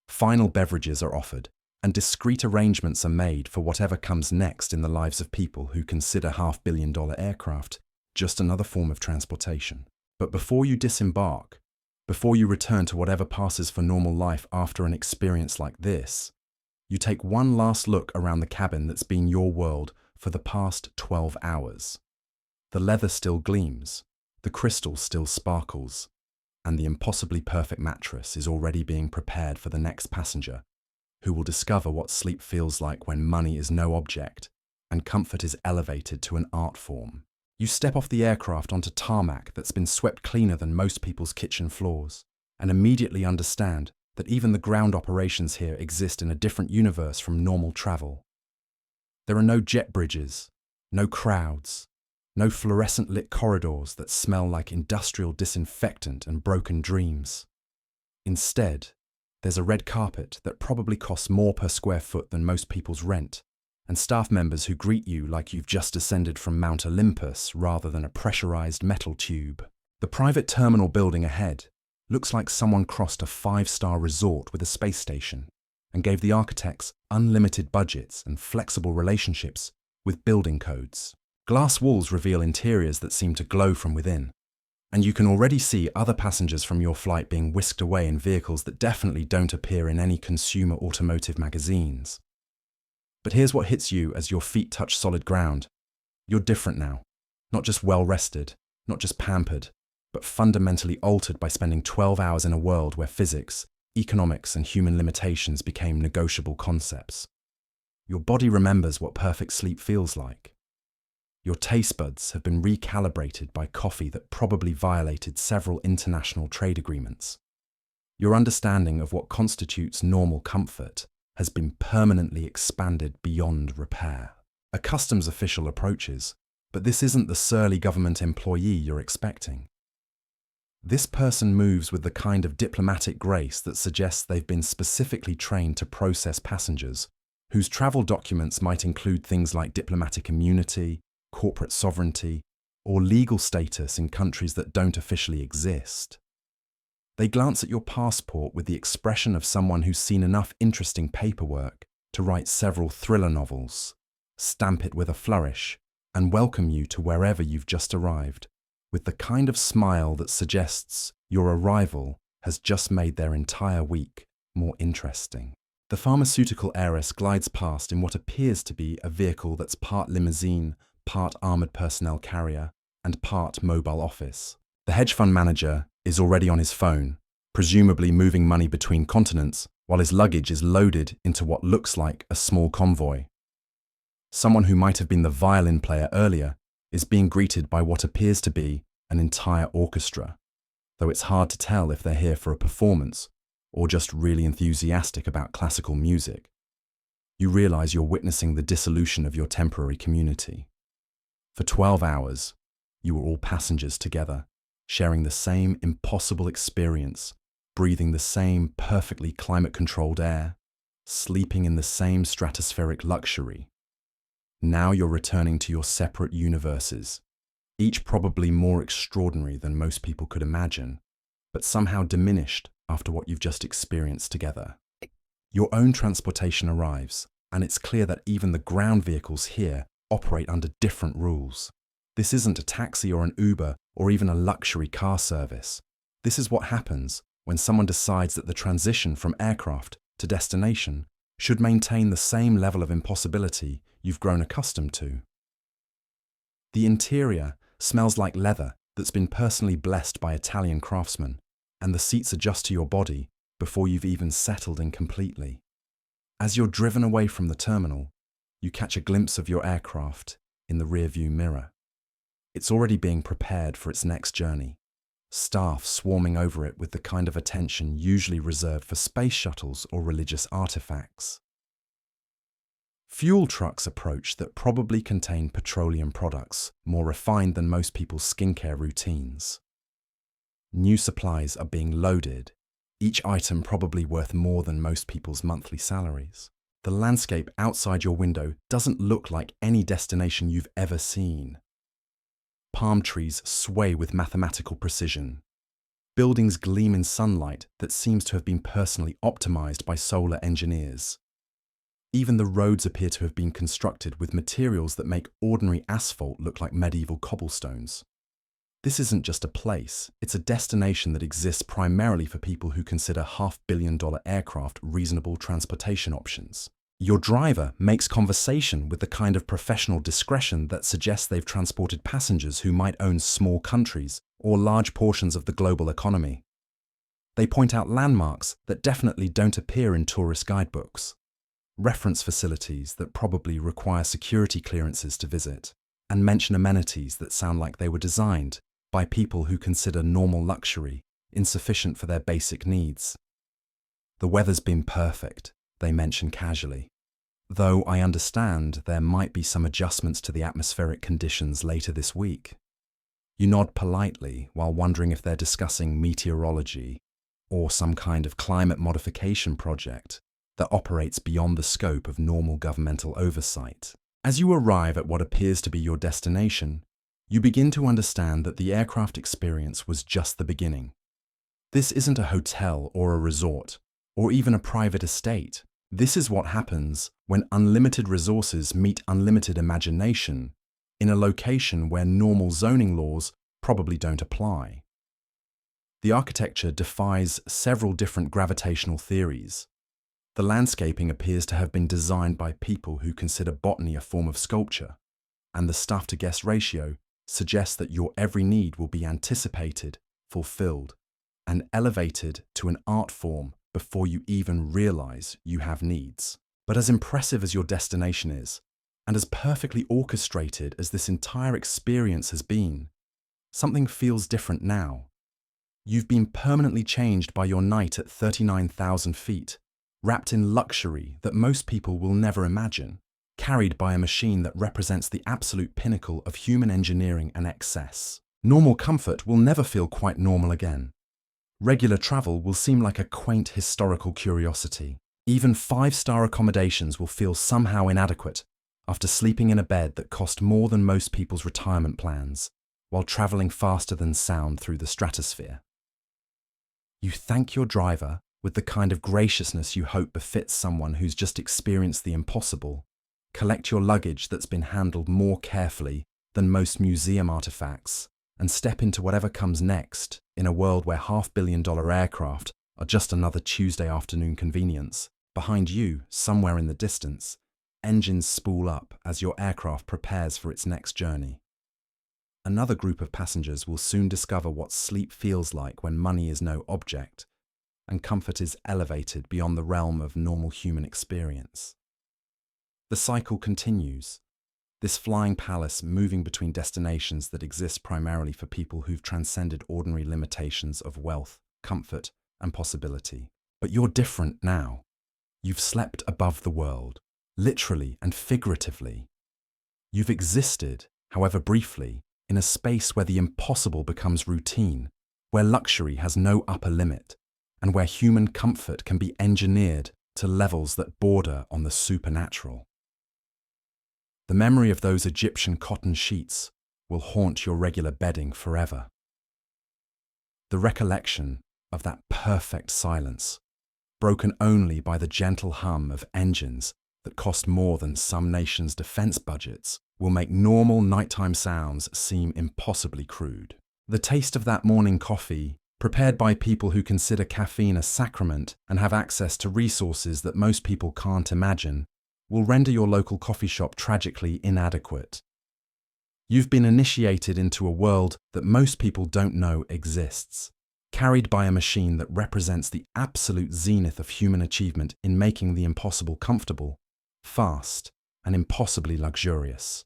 final beverages are offered, and discreet arrangements are made for whatever comes next in the lives of people who consider half-billion-dollar aircraft just another form of transportation. But before you disembark, before you return to whatever passes for normal life after an experience like this, you take one last look around the cabin that's been your world for the past 12 hours. The leather still gleams, the crystal still sparkles, and the impossibly perfect mattress is already being prepared for the next passenger, who will discover what sleep feels like when money is no object and comfort is elevated to an art form. You step off the aircraft onto tarmac that's been swept cleaner than most people's kitchen floors, and immediately understand that even the ground operations here exist in a different universe from normal travel. There are no jet bridges, no crowds, no fluorescent-lit corridors that smell like industrial disinfectant and broken dreams. Instead, there's a red carpet that probably costs more per square foot than most people's rent, and staff members who greet you like you've just descended from Mount Olympus rather than a pressurized metal tube. The private terminal building ahead looks like someone crossed a 5-star resort with a space station and gave the architects unlimited budgets and flexible relationships with building codes. Glass walls reveal interiors that seem to glow from within, and you can already see other passengers from your flight being whisked away in vehicles that definitely don't appear in any consumer automotive magazines. But here's what hits you as your feet touch solid ground. You're different now, not just well-rested, not just pampered, but fundamentally altered by spending 12 hours in a world where physics, economics, and human limitations became negotiable concepts. Your body remembers what perfect sleep feels like. Your taste buds have been recalibrated by coffee that probably violated several international trade agreements. Your understanding of what constitutes normal comfort has been permanently expanded beyond repair. A customs official approaches, but this isn't the surly government employee you're expecting. This person moves with the kind of diplomatic grace that suggests they've been specifically trained to process passengers whose travel documents might include things like diplomatic immunity, corporate sovereignty, or legal status in countries that don't officially exist. They glance at your passport with the expression of someone who's seen enough interesting paperwork to write several thriller novels, stamp it with a flourish, and welcome you to wherever you've just arrived, with the kind of smile that suggests your arrival has just made their entire week more interesting. The pharmaceutical heiress glides past in what appears to be a vehicle that's part limousine, part armoured personnel carrier, and part mobile office. The hedge fund manager is already on his phone, presumably moving money between continents, while his luggage is loaded into what looks like a small convoy. Someone who might have been the violin player earlier is being greeted by what appears to be an entire orchestra, though it's hard to tell if they're here for a performance or just really enthusiastic about classical music. You realize you're witnessing the dissolution of your temporary community. For 12 hours, you were all passengers together, sharing the same impossible experience, breathing the same perfectly climate-controlled air, sleeping in the same stratospheric luxury. Now you're returning to your separate universes, each probably more extraordinary than most people could imagine, but somehow diminished after what you've just experienced together. Your own transportation arrives, and it's clear that even the ground vehicles here operate under different rules. This isn't a taxi or an Uber or even a luxury car service. This is what happens when someone decides that the transition from aircraft to destination should maintain the same level of impossibility you've grown accustomed to. The interior smells like leather that's been personally blessed by Italian craftsmen, and the seats adjust to your body before you've even settled in completely. As you're driven away from the terminal, you catch a glimpse of your aircraft in the rearview mirror. It's already being prepared for its next journey, staff swarming over it with the kind of attention usually reserved for space shuttles or religious artifacts. Fuel trucks approach that probably contain petroleum products, more refined than most people's skincare routines. New supplies are being loaded, each item probably worth more than most people's monthly salaries. The landscape outside your window doesn't look like any destination you've ever seen. Palm trees sway with mathematical precision. Buildings gleam in sunlight that seems to have been personally optimized by solar engineers. Even the roads appear to have been constructed with materials that make ordinary asphalt look like medieval cobblestones. This isn't just a place, it's a destination that exists primarily for people who consider $500 million aircraft reasonable transportation options. Your driver makes conversation with the kind of professional discretion that suggests they've transported passengers who might own small countries or large portions of the global economy. They point out landmarks that definitely don't appear in tourist guidebooks, reference facilities that probably require security clearances to visit, and mention amenities that sound like they were designed by people who consider normal luxury insufficient for their basic needs. The weather's been perfect, they mention casually, though I understand there might be some adjustments to the atmospheric conditions later this week. You nod politely while wondering if they're discussing meteorology or some kind of climate modification project that operates beyond the scope of normal governmental oversight. As you arrive at what appears to be your destination, you begin to understand that the aircraft experience was just the beginning. This isn't a hotel or a resort, or even a private estate. This is what happens when unlimited resources meet unlimited imagination in a location where normal zoning laws probably don't apply. The architecture defies several different gravitational theories. The landscaping appears to have been designed by people who consider botany a form of sculpture, and the staff-to-guest ratio suggests that your every need will be anticipated, fulfilled, and elevated to an art form before you even realize you have needs. But as impressive as your destination is, and as perfectly orchestrated as this entire experience has been, something feels different now. You've been permanently changed by your night at 39,000 feet, wrapped in luxury that most people will never imagine, carried by a machine that represents the absolute pinnacle of human engineering and excess. Normal comfort will never feel quite normal again. Regular travel will seem like a quaint historical curiosity. Even five-star accommodations will feel somehow inadequate after sleeping in a bed that cost more than most people's retirement plans, while traveling faster than sound through the stratosphere. You thank your driver with the kind of graciousness you hope befits someone who's just experienced the impossible, collect your luggage that's been handled more carefully than most museum artifacts, and step into whatever comes next in a world where $500 million aircraft are just another Tuesday afternoon convenience. Behind you, somewhere in the distance, engines spool up as your aircraft prepares for its next journey. Another group of passengers will soon discover what sleep feels like when money is no object, and comfort is elevated beyond the realm of normal human experience. The cycle continues, this flying palace moving between destinations that exist primarily for people who've transcended ordinary limitations of wealth, comfort, and possibility. But you're different now. You've slept above the world, literally and figuratively. You've existed, however briefly, in a space where the impossible becomes routine, where luxury has no upper limit, and where human comfort can be engineered to levels that border on the supernatural. The memory of those Egyptian cotton sheets will haunt your regular bedding forever. The recollection of that perfect silence, broken only by the gentle hum of engines that cost more than some nations' defense budgets, will make normal nighttime sounds seem impossibly crude. The taste of that morning coffee, prepared by people who consider caffeine a sacrament and have access to resources that most people can't imagine, will render your local coffee shop tragically inadequate. You've been initiated into a world that most people don't know exists, carried by a machine that represents the absolute zenith of human achievement in making the impossible comfortable, fast, and impossibly luxurious.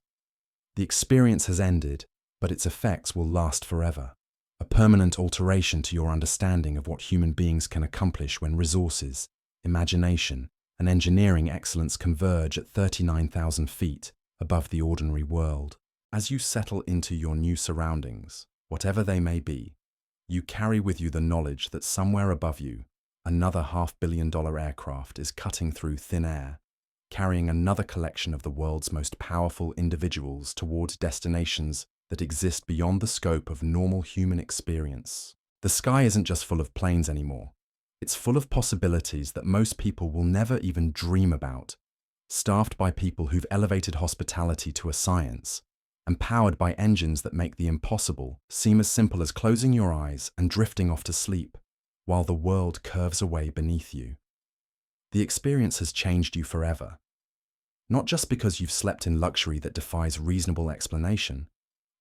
The experience has ended, but its effects will last forever, a permanent alteration to your understanding of what human beings can accomplish when resources, imagination, and engineering excellence converge at 39,000 feet above the ordinary world. As you settle into your new surroundings, whatever they may be, you carry with you the knowledge that somewhere above you, another $500 million aircraft is cutting through thin air, carrying another collection of the world's most powerful individuals toward destinations that exist beyond the scope of normal human experience. The sky isn't just full of planes anymore. It's full of possibilities that most people will never even dream about, staffed by people who've elevated hospitality to a science, and powered by engines that make the impossible seem as simple as closing your eyes and drifting off to sleep, while the world curves away beneath you. The experience has changed you forever. Not just because you've slept in luxury that defies reasonable explanation,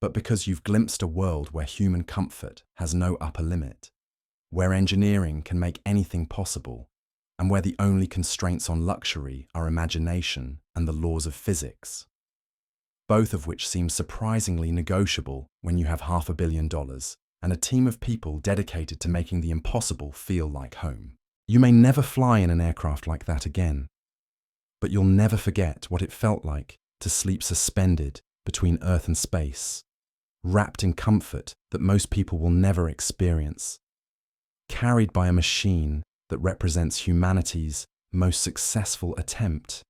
but because you've glimpsed a world where human comfort has no upper limit, where engineering can make anything possible, and where the only constraints on luxury are imagination and the laws of physics, both of which seem surprisingly negotiable when you have $500 million and a team of people dedicated to making the impossible feel like home. You may never fly in an aircraft like that again, but you'll never forget what it felt like to sleep suspended between Earth and space, wrapped in comfort that most people will never experience, carried by a machine that represents humanity's most successful attempt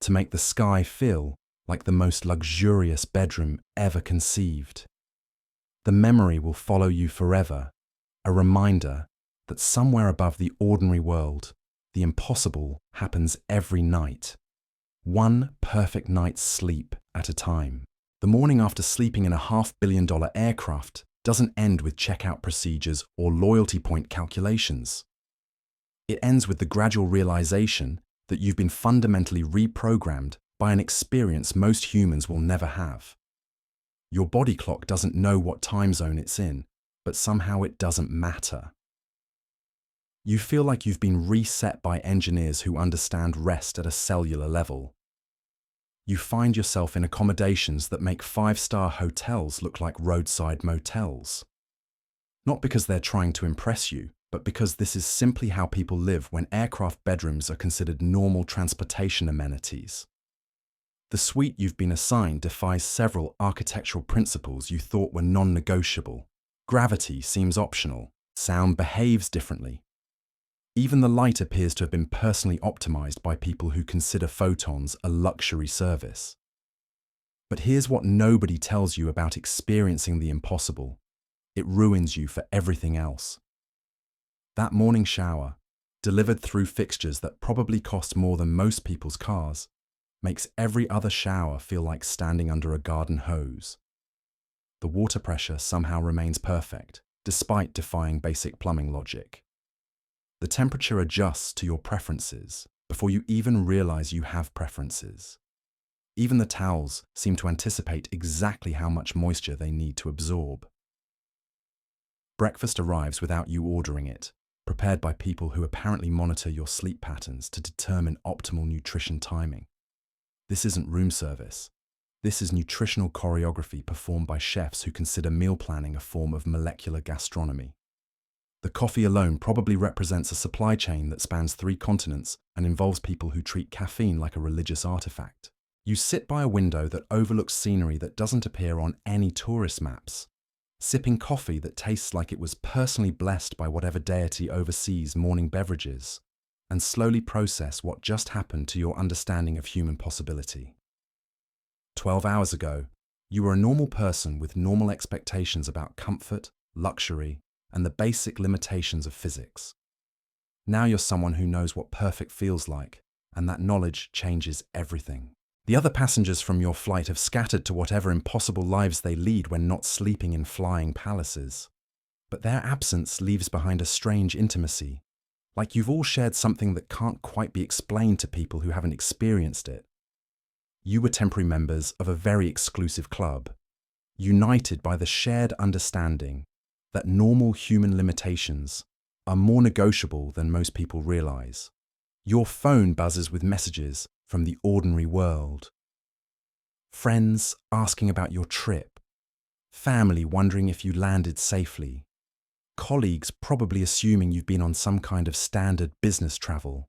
to make the sky feel like the most luxurious bedroom ever conceived. The memory will follow you forever, a reminder that somewhere above the ordinary world, the impossible happens every night, one perfect night's sleep at a time. The morning after sleeping in a $500 million aircraft doesn't end with checkout procedures or loyalty point calculations. It ends with the gradual realization that you've been fundamentally reprogrammed by an experience most humans will never have. Your body clock doesn't know what time zone it's in, but somehow it doesn't matter. You feel like you've been reset by engineers who understand rest at a cellular level. You find yourself in accommodations that make five-star hotels look like roadside motels. Not because they're trying to impress you, but because this is simply how people live when aircraft bedrooms are considered normal transportation amenities. The suite you've been assigned defies several architectural principles you thought were non-negotiable. Gravity seems optional. Sound behaves differently. Even the light appears to have been personally optimized by people who consider photons a luxury service. But here's what nobody tells you about experiencing the impossible. It ruins you for everything else. That morning shower, delivered through fixtures that probably cost more than most people's cars, makes every other shower feel like standing under a garden hose. The water pressure somehow remains perfect, despite defying basic plumbing logic. The temperature adjusts to your preferences before you even realize you have preferences. Even the towels seem to anticipate exactly how much moisture they need to absorb. Breakfast arrives without you ordering it, prepared by people who apparently monitor your sleep patterns to determine optimal nutrition timing. This isn't room service. This is nutritional choreography performed by chefs who consider meal planning a form of molecular gastronomy. The coffee alone probably represents a supply chain that spans 3 continents and involves people who treat caffeine like a religious artifact. You sit by a window that overlooks scenery that doesn't appear on any tourist maps, sipping coffee that tastes like it was personally blessed by whatever deity oversees morning beverages, and slowly process what just happened to your understanding of human possibility. 12 hours ago, you were a normal person with normal expectations about comfort, luxury, and the basic limitations of physics. Now you're someone who knows what perfect feels like, and that knowledge changes everything. The other passengers from your flight have scattered to whatever impossible lives they lead when not sleeping in flying palaces. But their absence leaves behind a strange intimacy, like you've all shared something that can't quite be explained to people who haven't experienced it. You were temporary members of a very exclusive club, united by the shared understanding that normal human limitations are more negotiable than most people realize. Your phone buzzes with messages from the ordinary world. Friends asking about your trip. Family wondering if you landed safely. Colleagues probably assuming you've been on some kind of standard business travel.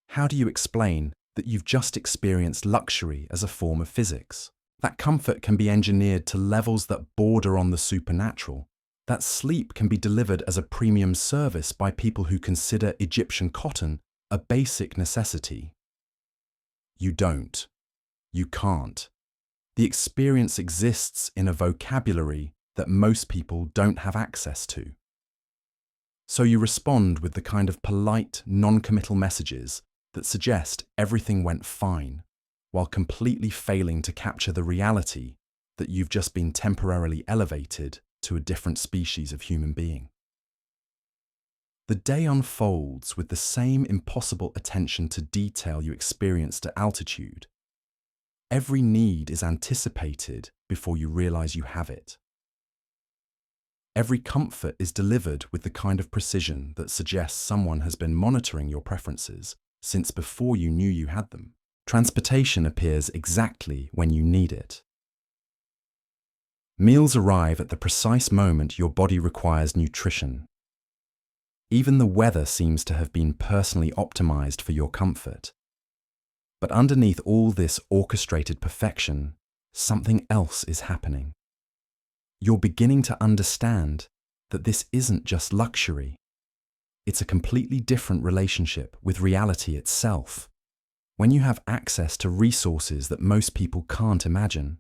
How do you explain that you've just experienced luxury as a form of physics? That comfort can be engineered to levels that border on the supernatural. That sleep can be delivered as a premium service by people who consider Egyptian cotton a basic necessity. You don't. You can't. The experience exists in a vocabulary that most people don't have access to. So you respond with the kind of polite, non-committal messages that suggest everything went fine, while completely failing to capture the reality that you've just been temporarily elevated to a different species of human being. The day unfolds with the same impossible attention to detail you experienced at altitude. Every need is anticipated before you realize you have it. Every comfort is delivered with the kind of precision that suggests someone has been monitoring your preferences since before you knew you had them. Transportation appears exactly when you need it. Meals arrive at the precise moment your body requires nutrition. Even the weather seems to have been personally optimized for your comfort. But underneath all this orchestrated perfection, something else is happening. You're beginning to understand that this isn't just luxury. It's a completely different relationship with reality itself. When you have access to resources that most people can't imagine,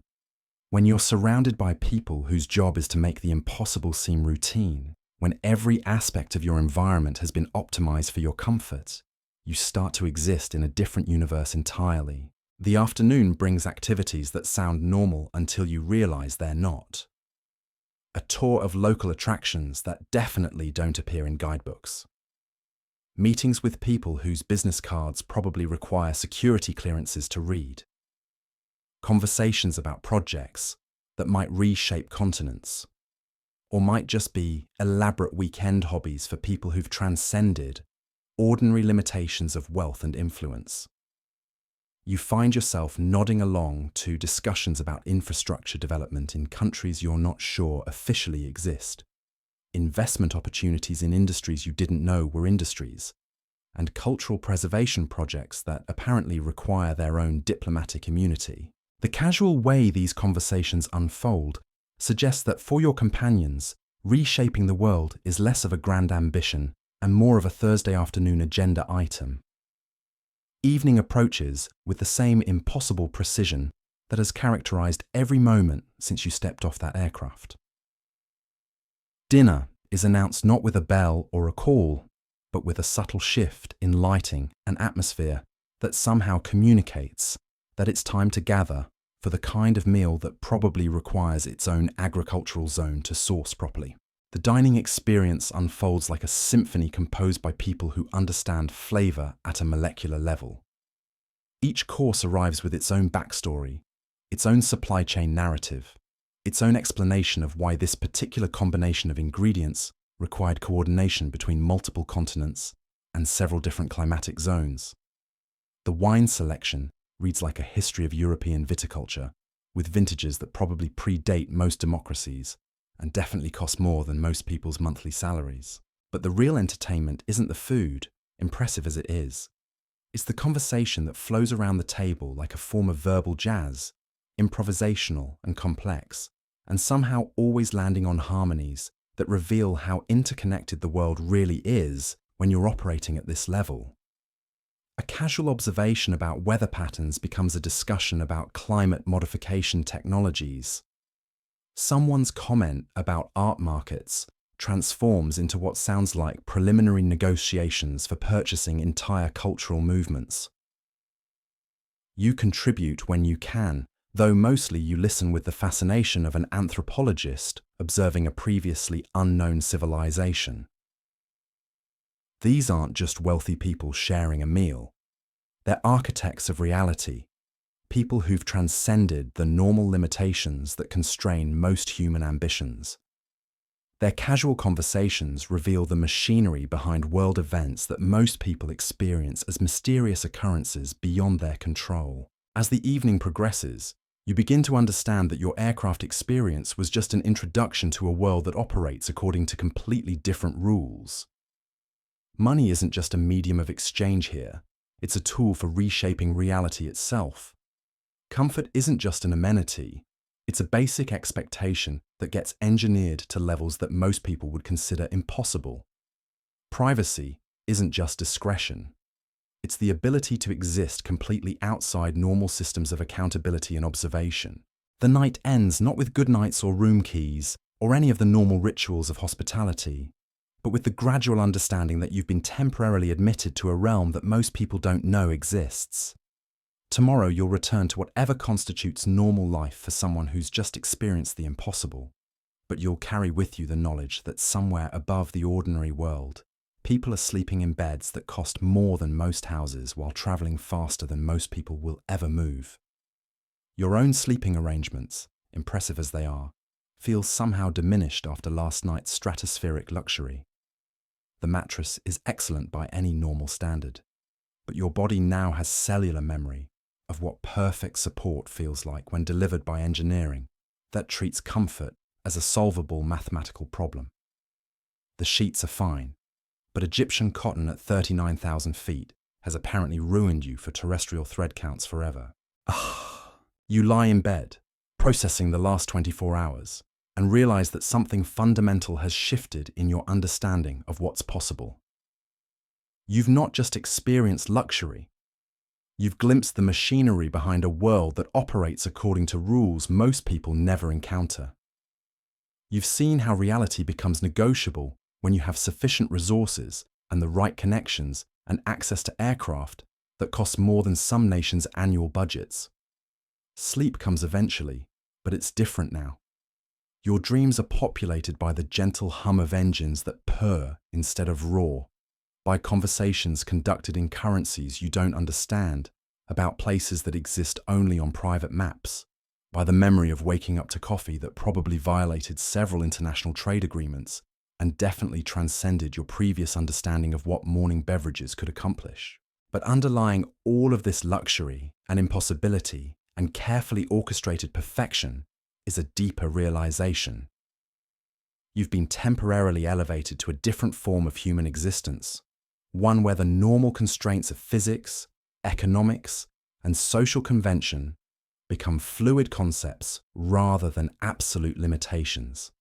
when you're surrounded by people whose job is to make the impossible seem routine, when every aspect of your environment has been optimized for your comfort, you start to exist in a different universe entirely. The afternoon brings activities that sound normal until you realize they're not. A tour of local attractions that definitely don't appear in guidebooks. Meetings with people whose business cards probably require security clearances to read. Conversations about projects that might reshape continents, or might just be elaborate weekend hobbies for people who've transcended ordinary limitations of wealth and influence. You find yourself nodding along to discussions about infrastructure development in countries you're not sure officially exist, investment opportunities in industries you didn't know were industries, and cultural preservation projects that apparently require their own diplomatic immunity. The casual way these conversations unfold suggests that for your companions, reshaping the world is less of a grand ambition and more of a Thursday afternoon agenda item. Evening approaches with the same impossible precision that has characterized every moment since you stepped off that aircraft. Dinner is announced not with a bell or a call, but with a subtle shift in lighting and atmosphere that somehow communicates that it's time to gather for the kind of meal that probably requires its own agricultural zone to source properly. The dining experience unfolds like a symphony composed by people who understand flavor at a molecular level. Each course arrives with its own backstory, its own supply chain narrative, its own explanation of why this particular combination of ingredients required coordination between multiple continents and several different climatic zones. The wine selection reads like a history of European viticulture, with vintages that probably predate most democracies and definitely cost more than most people's monthly salaries. But the real entertainment isn't the food, impressive as it is. It's the conversation that flows around the table like a form of verbal jazz, improvisational and complex, and somehow always landing on harmonies that reveal how interconnected the world really is when you're operating at this level. A casual observation about weather patterns becomes a discussion about climate modification technologies. Someone's comment about art markets transforms into what sounds like preliminary negotiations for purchasing entire cultural movements. You contribute when you can, though mostly you listen with the fascination of an anthropologist observing a previously unknown civilization. These aren't just wealthy people sharing a meal. They're architects of reality, people who've transcended the normal limitations that constrain most human ambitions. Their casual conversations reveal the machinery behind world events that most people experience as mysterious occurrences beyond their control. As the evening progresses, you begin to understand that your aircraft experience was just an introduction to a world that operates according to completely different rules. Money isn't just a medium of exchange here. it's a tool for reshaping reality itself. Comfort isn't just an amenity, it's a basic expectation that gets engineered to levels that most people would consider impossible. Privacy isn't just discretion. It's the ability to exist completely outside normal systems of accountability and observation. The night ends not with good nights or room keys, or any of the normal rituals of hospitality, but with the gradual understanding that you've been temporarily admitted to a realm that most people don't know exists. Tomorrow you'll return to whatever constitutes normal life for someone who's just experienced the impossible, but you'll carry with you the knowledge that somewhere above the ordinary world, people are sleeping in beds that cost more than most houses while traveling faster than most people will ever move. Your own sleeping arrangements, impressive as they are, feel somehow diminished after last night's stratospheric luxury. The mattress is excellent by any normal standard, but your body now has cellular memory of what perfect support feels like when delivered by engineering that treats comfort as a solvable mathematical problem. The sheets are fine, but Egyptian cotton at 39,000 feet has apparently ruined you for terrestrial thread counts forever. You lie in bed, processing the last 24 hours, and realize that something fundamental has shifted in your understanding of what's possible. You've not just experienced luxury, you've glimpsed the machinery behind a world that operates according to rules most people never encounter. You've seen how reality becomes negotiable when you have sufficient resources and the right connections and access to aircraft that cost more than some nations' annual budgets. Sleep comes eventually, but it's different now. Your dreams are populated by the gentle hum of engines that purr instead of roar, by conversations conducted in currencies you don't understand, about places that exist only on private maps, by the memory of waking up to coffee that probably violated several international trade agreements and definitely transcended your previous understanding of what morning beverages could accomplish. But underlying all of this luxury and impossibility and carefully orchestrated perfection is a deeper realization. You've been temporarily elevated to a different form of human existence, one where the normal constraints of physics, economics, and social convention become fluid concepts rather than absolute limitations.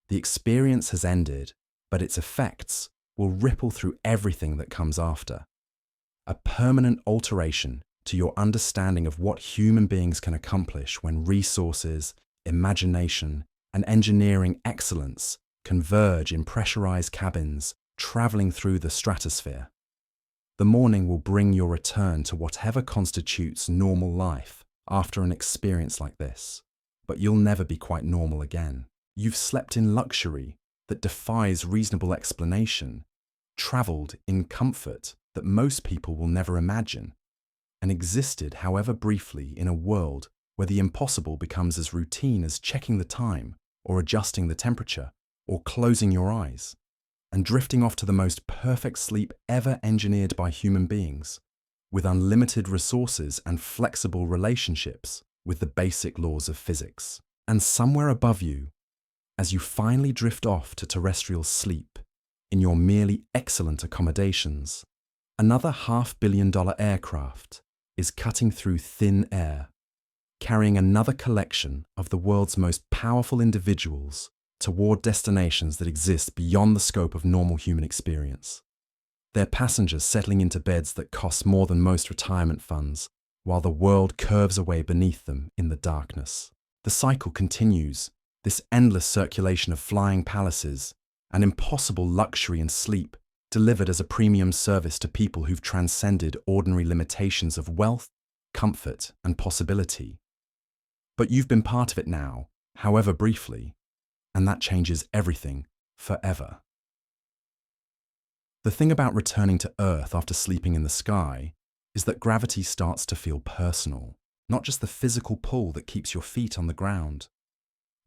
The experience has ended, but its effects will ripple through everything that comes after. A permanent alteration to your understanding of what human beings can accomplish when resources, imagination, and engineering excellence converge in pressurized cabins traveling through the stratosphere. The morning will bring your return to whatever constitutes normal life after an experience like this, but you'll never be quite normal again. You've slept in luxury that defies reasonable explanation, traveled in comfort that most people will never imagine, and existed, however briefly, in a world where the impossible becomes as routine as checking the time or adjusting the temperature or closing your eyes, and drifting off to the most perfect sleep ever engineered by human beings, with unlimited resources and flexible relationships with the basic laws of physics. And somewhere above you, as you finally drift off to terrestrial sleep in your merely excellent accommodations, another $500 million aircraft is cutting through thin air, carrying another collection of the world's most powerful individuals toward destinations that exist beyond the scope of normal human experience. Their passengers settling into beds that cost more than most retirement funds, while the world curves away beneath them in the darkness. The cycle continues, this endless circulation of flying palaces, an impossible luxury and sleep, delivered as a premium service to people who've transcended ordinary limitations of wealth, comfort, and possibility. But you've been part of it now, however briefly, and that changes everything forever. The thing about returning to Earth after sleeping in the sky is that gravity starts to feel personal, not just the physical pull that keeps your feet on the ground,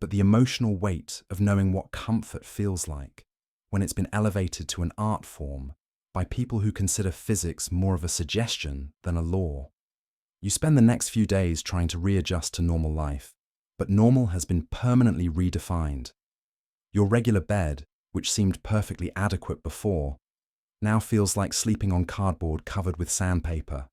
but the emotional weight of knowing what comfort feels like when it's been elevated to an art form by people who consider physics more of a suggestion than a law. You spend the next few days trying to readjust to normal life, but normal has been permanently redefined. Your regular bed, which seemed perfectly adequate before, now feels like sleeping on cardboard covered with sandpaper.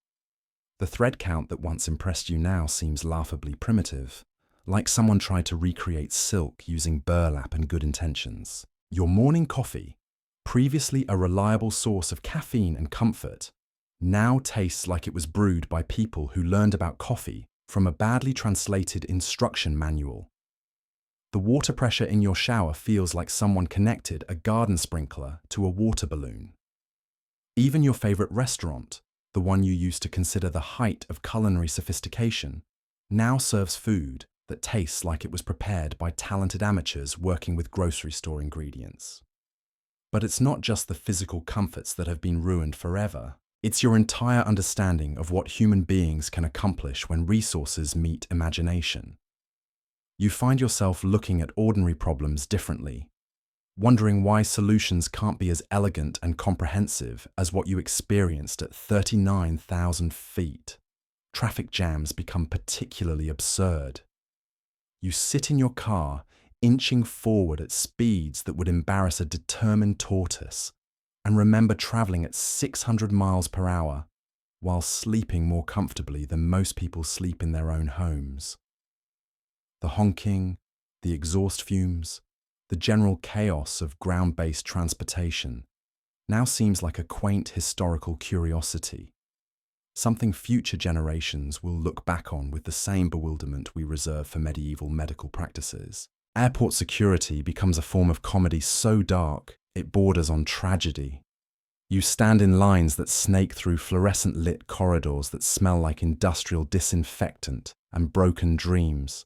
The thread count that once impressed you now seems laughably primitive, like someone tried to recreate silk using burlap and good intentions. Your morning coffee, previously a reliable source of caffeine and comfort, now tastes like it was brewed by people who learned about coffee from a badly translated instruction manual. The water pressure in your shower feels like someone connected a garden sprinkler to a water balloon. Even your favorite restaurant, the one you used to consider the height of culinary sophistication, now serves food that tastes like it was prepared by talented amateurs working with grocery store ingredients. But it's not just the physical comforts that have been ruined forever. It's your entire understanding of what human beings can accomplish when resources meet imagination. You find yourself looking at ordinary problems differently, wondering why solutions can't be as elegant and comprehensive as what you experienced at 39,000 feet. Traffic jams become particularly absurd. You sit in your car, inching forward at speeds that would embarrass a determined tortoise, and remember traveling at 600 miles per hour while sleeping more comfortably than most people sleep in their own homes. The honking, the exhaust fumes, the general chaos of ground-based transportation now seems like a quaint historical curiosity, something future generations will look back on with the same bewilderment we reserve for medieval medical practices. Airport security becomes a form of comedy so dark it borders on tragedy. You stand in lines that snake through fluorescent-lit corridors that smell like industrial disinfectant and broken dreams,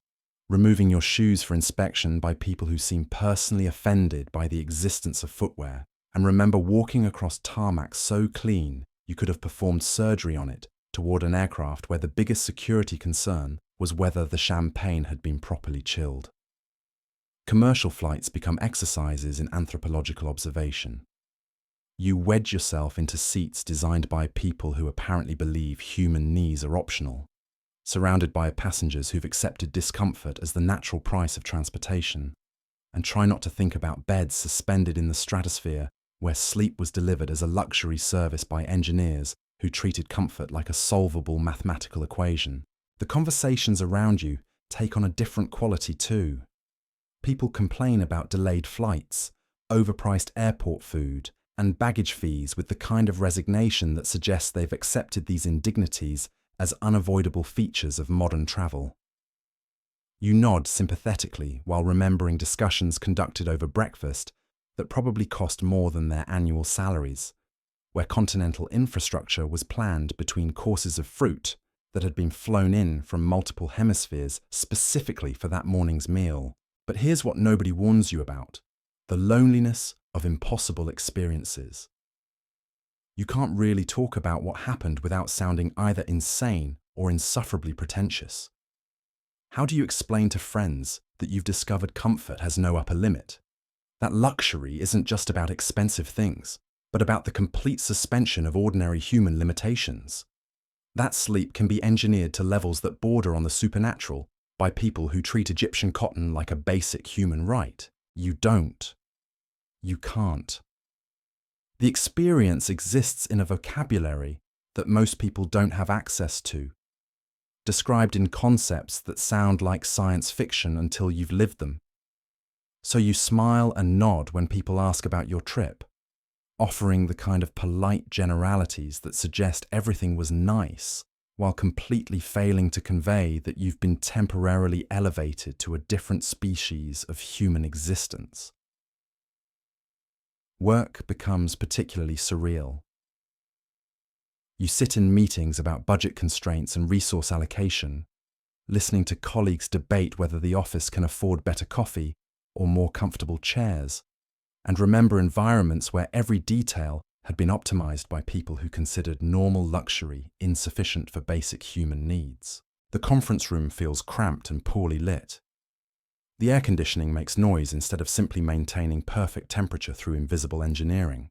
removing your shoes for inspection by people who seem personally offended by the existence of footwear, and remember walking across tarmac so clean you could have performed surgery on it toward an aircraft where the biggest security concern was whether the champagne had been properly chilled. Commercial flights become exercises in anthropological observation. You wedge yourself into seats designed by people who apparently believe human knees are optional, surrounded by passengers who've accepted discomfort as the natural price of transportation, and try not to think about beds suspended in the stratosphere where sleep was delivered as a luxury service by engineers who treated comfort like a solvable mathematical equation. The conversations around you take on a different quality too. People complain about delayed flights, overpriced airport food, and baggage fees with the kind of resignation that suggests they've accepted these indignities as unavoidable features of modern travel. You nod sympathetically while remembering discussions conducted over breakfast that probably cost more than their annual salaries, where continental infrastructure was planned between courses of fruit that had been flown in from multiple hemispheres specifically for that morning's meal. But here's what nobody warns you about: the loneliness of impossible experiences. You can't really talk about what happened without sounding either insane or insufferably pretentious. How do you explain to friends that you've discovered comfort has no upper limit? That luxury isn't just about expensive things, but about the complete suspension of ordinary human limitations. That sleep can be engineered to levels that border on the supernatural by people who treat Egyptian cotton like a basic human right. You don't. You can't. The experience exists in a vocabulary that most people don't have access to, described in concepts that sound like science fiction until you've lived them. So you smile and nod when people ask about your trip, offering the kind of polite generalities that suggest everything was nice, while completely failing to convey that you've been temporarily elevated to a different species of human existence. Work becomes particularly surreal. You sit in meetings about budget constraints and resource allocation, listening to colleagues debate whether the office can afford better coffee or more comfortable chairs, and remember environments where every detail had been optimized by people who considered normal luxury insufficient for basic human needs. The conference room feels cramped and poorly lit. The air conditioning makes noise instead of simply maintaining perfect temperature through invisible engineering.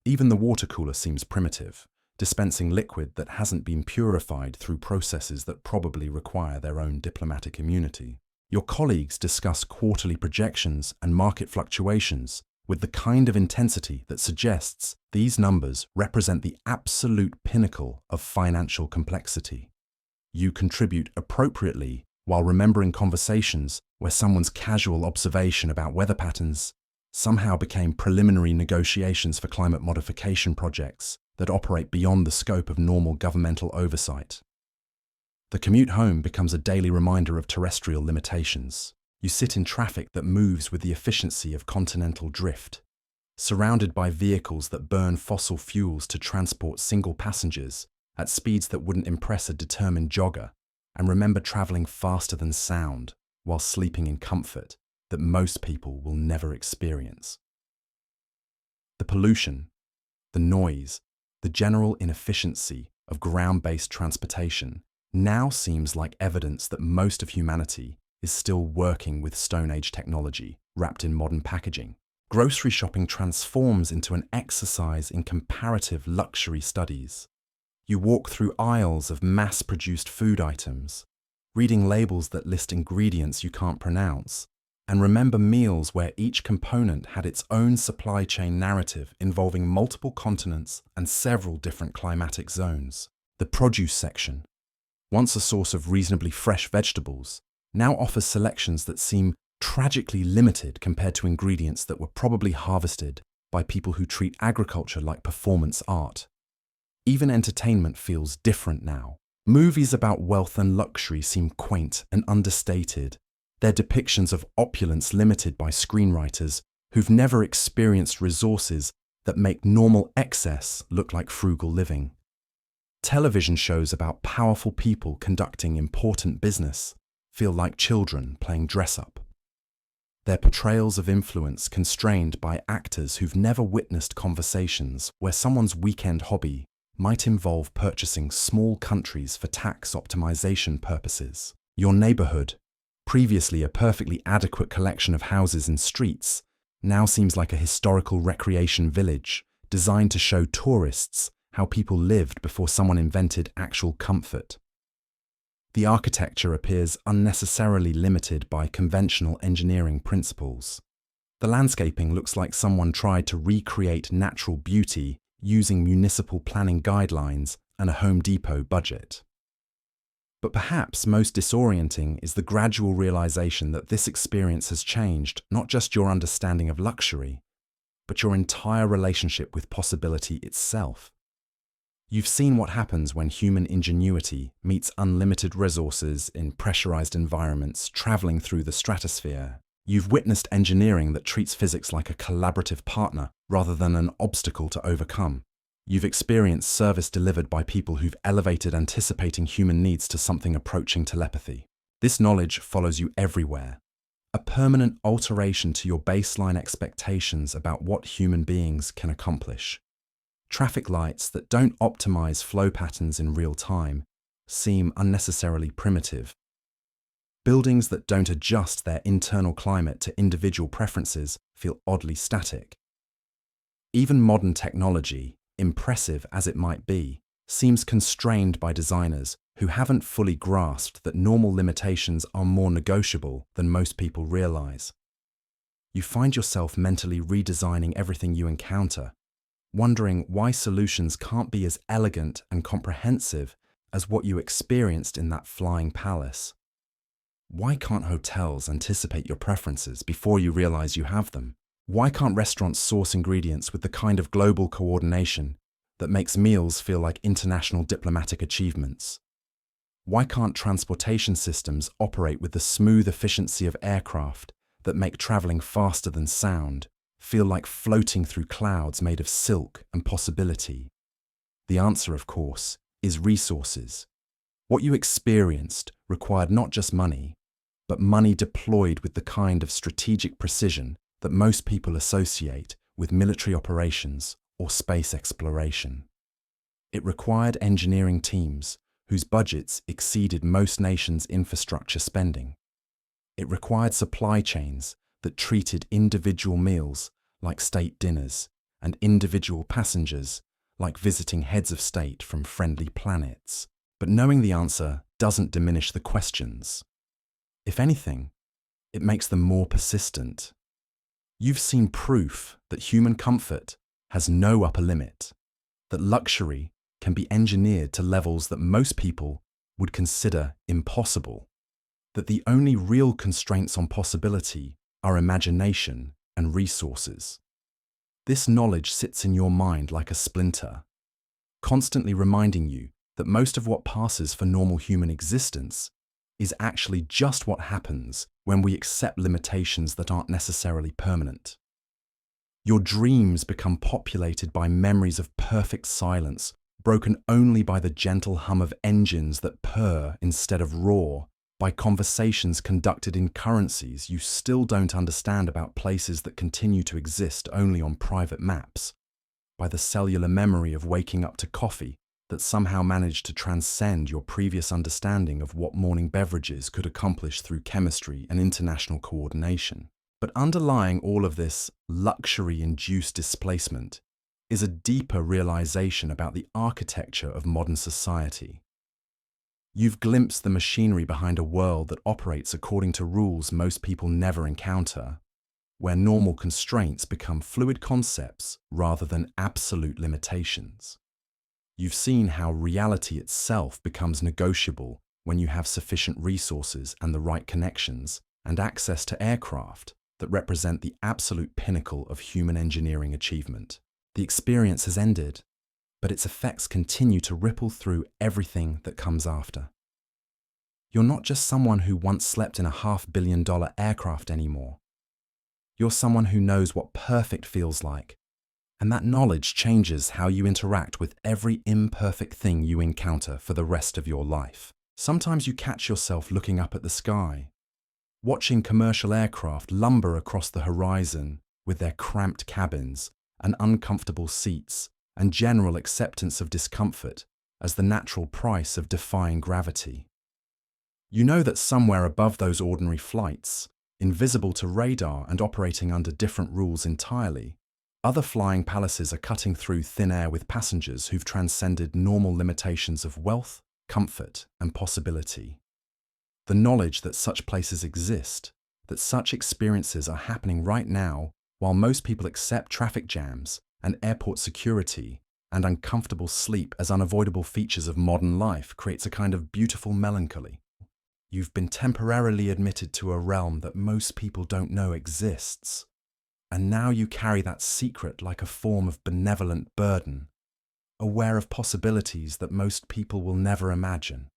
Even the water cooler seems primitive, dispensing liquid that hasn't been purified through processes that probably require their own diplomatic immunity. Your colleagues discuss quarterly projections and market fluctuations with the kind of intensity that suggests these numbers represent the absolute pinnacle of financial complexity. You contribute appropriately while remembering conversations where someone's casual observation about weather patterns somehow became preliminary negotiations for climate modification projects that operate beyond the scope of normal governmental oversight. The commute home becomes a daily reminder of terrestrial limitations. You sit in traffic that moves with the efficiency of continental drift, surrounded by vehicles that burn fossil fuels to transport single passengers at speeds that wouldn't impress a determined jogger, and remember traveling faster than sound while sleeping in comfort that most people will never experience. The pollution, the noise, the general inefficiency of ground-based transportation now seems like evidence that most of humanity is still working with Stone Age technology wrapped in modern packaging. Grocery shopping transforms into an exercise in comparative luxury studies. You walk through aisles of mass-produced food items, reading labels that list ingredients you can't pronounce, and remember meals where each component had its own supply chain narrative involving multiple continents and several different climatic zones. The produce section, once a source of reasonably fresh vegetables, now offers selections that seem tragically limited compared to ingredients that were probably harvested by people who treat agriculture like performance art. Even entertainment feels different now. Movies about wealth and luxury seem quaint and understated. They're depictions of opulence limited by screenwriters who've never experienced resources that make normal excess look like frugal living. Television shows about powerful people conducting important business feel like children playing dress-up. Their portrayals of influence constrained by actors who've never witnessed conversations where someone's weekend hobby might involve purchasing small countries for tax optimization purposes. Your neighborhood, previously a perfectly adequate collection of houses and streets, now seems like a historical recreation village designed to show tourists how people lived before someone invented actual comfort. The architecture appears unnecessarily limited by conventional engineering principles. The landscaping looks like someone tried to recreate natural beauty using municipal planning guidelines and a Home Depot budget. But perhaps most disorienting is the gradual realization that this experience has changed not just your understanding of luxury, but your entire relationship with possibility itself. You've seen what happens when human ingenuity meets unlimited resources in pressurized environments traveling through the stratosphere. You've witnessed engineering that treats physics like a collaborative partner rather than an obstacle to overcome. You've experienced service delivered by people who've elevated anticipating human needs to something approaching telepathy. This knowledge follows you everywhere, a permanent alteration to your baseline expectations about what human beings can accomplish. Traffic lights that don't optimize flow patterns in real time seem unnecessarily primitive. Buildings that don't adjust their internal climate to individual preferences feel oddly static. Even modern technology, impressive as it might be, seems constrained by designers who haven't fully grasped that normal limitations are more negotiable than most people realize. You find yourself mentally redesigning everything you encounter, wondering why solutions can't be as elegant and comprehensive as what you experienced in that flying palace. Why can't hotels anticipate your preferences before you realize you have them? Why can't restaurants source ingredients with the kind of global coordination that makes meals feel like international diplomatic achievements? Why can't transportation systems operate with the smooth efficiency of aircraft that make traveling faster than sound feel like floating through clouds made of silk and possibility? The answer, of course, is resources. What you experienced required not just money, but money deployed with the kind of strategic precision that most people associate with military operations or space exploration. It required engineering teams whose budgets exceeded most nations' infrastructure spending. It required supply chains that treated individual meals like state dinners and individual passengers like visiting heads of state from friendly planets. But knowing the answer doesn't diminish the questions. If anything, it makes them more persistent. You've seen proof that human comfort has no upper limit, that luxury can be engineered to levels that most people would consider impossible, that the only real constraints on possibility are imagination and resources. This knowledge sits in your mind like a splinter, constantly reminding you that most of what passes for normal human existence is actually just what happens when we accept limitations that aren't necessarily permanent. Your dreams become populated by memories of perfect silence, broken only by the gentle hum of engines that purr instead of roar, by conversations conducted in currencies you still don't understand about places that continue to exist only on private maps, by the cellular memory of waking up to coffee that somehow managed to transcend your previous understanding of what morning beverages could accomplish through chemistry and international coordination. But underlying all of this luxury-induced displacement is a deeper realization about the architecture of modern society. You've glimpsed the machinery behind a world that operates according to rules most people never encounter, where normal constraints become fluid concepts rather than absolute limitations. You've seen how reality itself becomes negotiable when you have sufficient resources and the right connections and access to aircraft that represent the absolute pinnacle of human engineering achievement. The experience has ended, but its effects continue to ripple through everything that comes after. You're not just someone who once slept in a $500 million aircraft anymore. You're someone who knows what perfect feels like, and that knowledge changes how you interact with every imperfect thing you encounter for the rest of your life. Sometimes you catch yourself looking up at the sky, watching commercial aircraft lumber across the horizon with their cramped cabins and uncomfortable seats and general acceptance of discomfort as the natural price of defying gravity. You know that somewhere above those ordinary flights, invisible to radar and operating under different rules entirely, other flying palaces are cutting through thin air with passengers who've transcended normal limitations of wealth, comfort, and possibility. The knowledge that such places exist, that such experiences are happening right now, while most people accept traffic jams and airport security and uncomfortable sleep as unavoidable features of modern life, creates a kind of beautiful melancholy. You've been temporarily admitted to a realm that most people don't know exists, and now you carry that secret like a form of benevolent burden, aware of possibilities that most people will never imagine.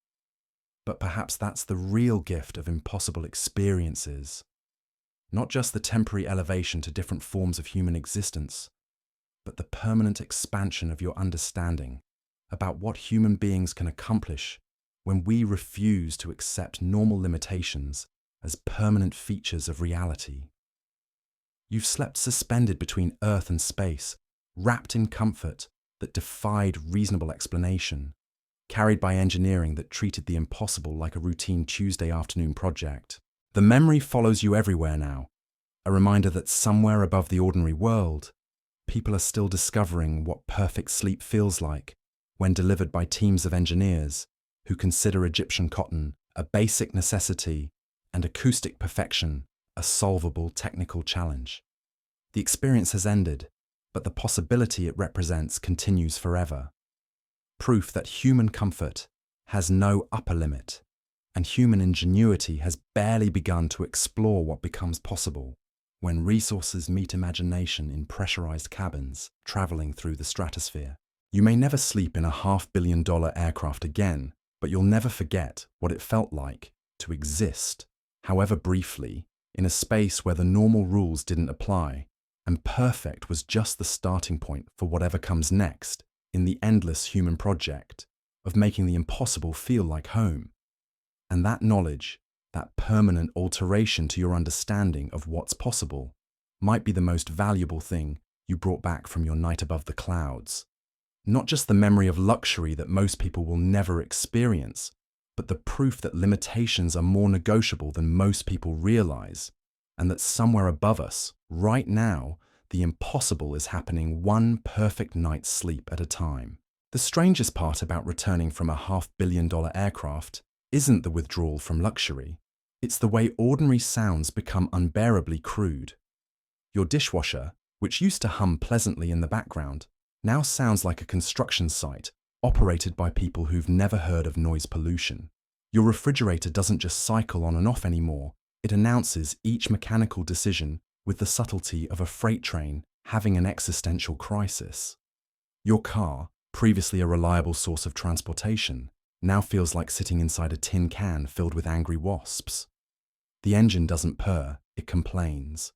But perhaps that's the real gift of impossible experiences, not just the temporary elevation to different forms of human existence, but the permanent expansion of your understanding about what human beings can accomplish when we refuse to accept normal limitations as permanent features of reality. You've slept suspended between earth and space, wrapped in comfort that defied reasonable explanation, carried by engineering that treated the impossible like a routine Tuesday afternoon project. The memory follows you everywhere now, a reminder that somewhere above the ordinary world, people are still discovering what perfect sleep feels like when delivered by teams of engineers who consider Egyptian cotton a basic necessity and acoustic perfection a solvable technical challenge. The experience has ended, but the possibility it represents continues forever. Proof that human comfort has no upper limit, and human ingenuity has barely begun to explore what becomes possible when resources meet imagination in pressurized cabins traveling through the stratosphere. You may never sleep in a $500 million aircraft again, but you'll never forget what it felt like to exist, however briefly, in a space where the normal rules didn't apply, and perfect was just the starting point for whatever comes next in the endless human project of making the impossible feel like home. And that knowledge, that permanent alteration to your understanding of what's possible, might be the most valuable thing you brought back from your night above the clouds. Not just the memory of luxury that most people will never experience, but the proof that limitations are more negotiable than most people realize, and that somewhere above us, right now, the impossible is happening one perfect night's sleep at a time. The strangest part about returning from a $500 million aircraft isn't the withdrawal from luxury. It's the way ordinary sounds become unbearably crude. Your dishwasher, which used to hum pleasantly in the background, now sounds like a construction site operated by people who've never heard of noise pollution. Your refrigerator doesn't just cycle on and off anymore, it announces each mechanical decision with the subtlety of a freight train having an existential crisis. Your car, previously a reliable source of transportation, now feels like sitting inside a tin can filled with angry wasps. The engine doesn't purr, it complains.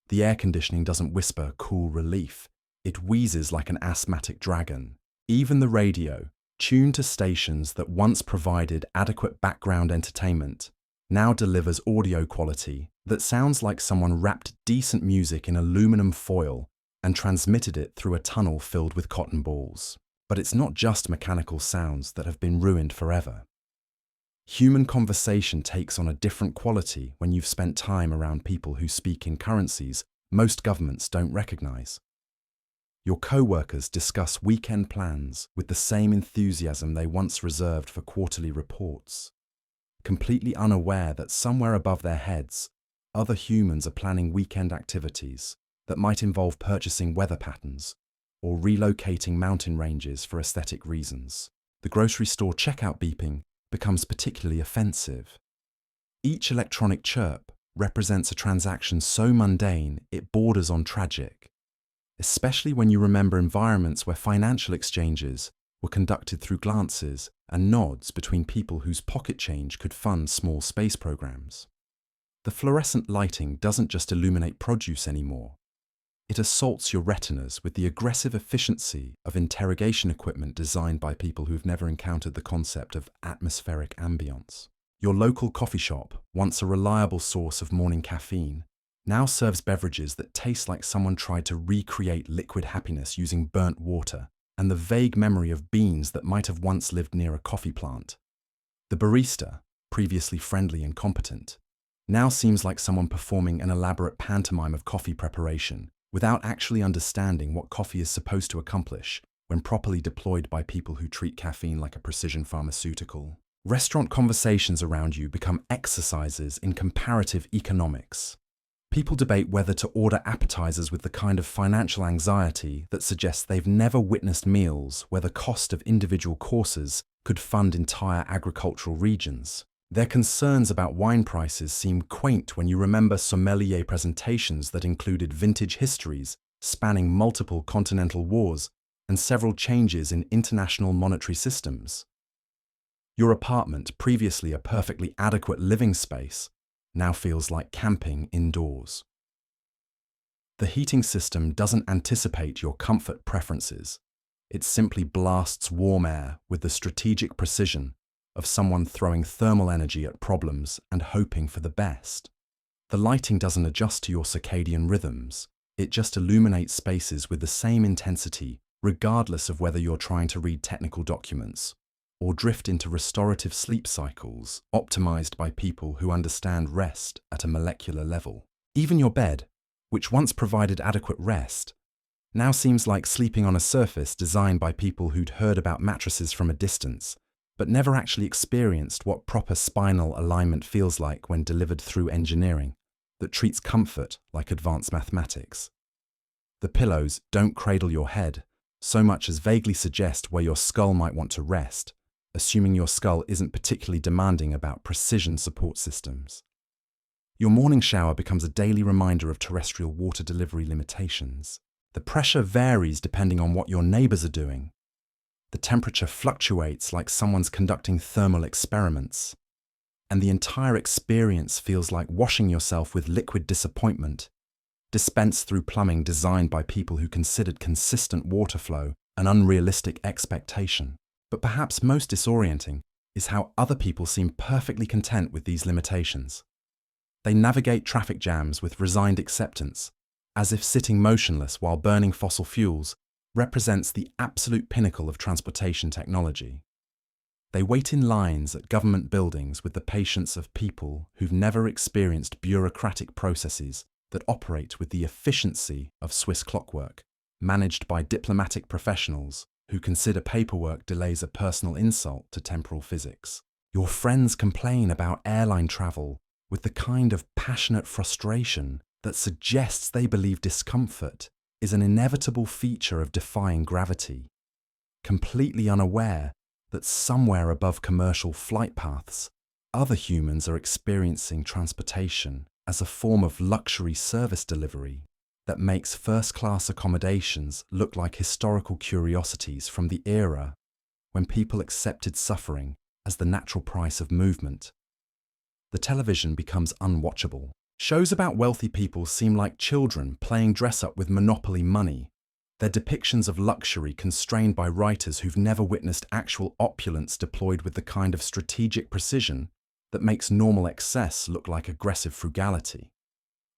The air conditioning doesn't whisper cool relief, it wheezes like an asthmatic dragon. Even the radio, tuned to stations that once provided adequate background entertainment, now delivers audio quality that sounds like someone wrapped decent music in aluminum foil and transmitted it through a tunnel filled with cotton balls. But it's not just mechanical sounds that have been ruined forever. Human conversation takes on a different quality when you've spent time around people who speak in currencies most governments don't recognize. Your co-workers discuss weekend plans with the same enthusiasm they once reserved for quarterly reports, completely unaware that somewhere above their heads, other humans are planning weekend activities that might involve purchasing weather patterns or relocating mountain ranges for aesthetic reasons. The grocery store checkout beeping becomes particularly offensive. Each electronic chirp represents a transaction so mundane it borders on tragic, especially when you remember environments where financial exchanges were conducted through glances and nods between people whose pocket change could fund small space programs. The fluorescent lighting doesn't just illuminate produce anymore. It assaults your retinas with the aggressive efficiency of interrogation equipment designed by people who've never encountered the concept of atmospheric ambience. Your local coffee shop, once a reliable source of morning caffeine, now serves beverages that taste like someone tried to recreate liquid happiness using burnt water and the vague memory of beans that might have once lived near a coffee plant. The barista, previously friendly and competent, now seems like someone performing an elaborate pantomime of coffee preparation without actually understanding what coffee is supposed to accomplish when properly deployed by people who treat caffeine like a precision pharmaceutical. Restaurant conversations around you become exercises in comparative economics. People debate whether to order appetizers with the kind of financial anxiety that suggests they've never witnessed meals where the cost of individual courses could fund entire agricultural regions. Their concerns about wine prices seem quaint when you remember sommelier presentations that included vintage histories spanning multiple continental wars and several changes in international monetary systems. Your apartment, previously a perfectly adequate living space, now feels like camping indoors. The heating system doesn't anticipate your comfort preferences. It simply blasts warm air with the strategic precision of someone throwing thermal energy at problems and hoping for the best. The lighting doesn't adjust to your circadian rhythms. It just illuminates spaces with the same intensity, regardless of whether you're trying to read technical documents or drift into restorative sleep cycles optimized by people who understand rest at a molecular level. Even your bed, which once provided adequate rest, now seems like sleeping on a surface designed by people who'd heard about mattresses from a distance, but never actually experienced what proper spinal alignment feels like when delivered through engineering that treats comfort like advanced mathematics. The pillows don't cradle your head so much as vaguely suggest where your skull might want to rest, assuming your skull isn't particularly demanding about precision support systems. Your morning shower becomes a daily reminder of terrestrial water delivery limitations. The pressure varies depending on what your neighbors are doing. The temperature fluctuates like someone's conducting thermal experiments. And the entire experience feels like washing yourself with liquid disappointment, dispensed through plumbing designed by people who considered consistent water flow an unrealistic expectation. But perhaps most disorienting is how other people seem perfectly content with these limitations. They navigate traffic jams with resigned acceptance, as if sitting motionless while burning fossil fuels represents the absolute pinnacle of transportation technology. They wait in lines at government buildings with the patience of people who've never experienced bureaucratic processes that operate with the efficiency of Swiss clockwork, managed by diplomatic professionals who consider paperwork delays a personal insult to temporal physics. Your friends complain about airline travel with the kind of passionate frustration that suggests they believe discomfort is an inevitable feature of defying gravity, completely unaware that somewhere above commercial flight paths, other humans are experiencing transportation as a form of luxury service delivery that makes first-class accommodations look like historical curiosities from the era when people accepted suffering as the natural price of movement. The television becomes unwatchable. Shows about wealthy people seem like children playing dress-up with Monopoly money, their depictions of luxury constrained by writers who've never witnessed actual opulence deployed with the kind of strategic precision that makes normal excess look like aggressive frugality.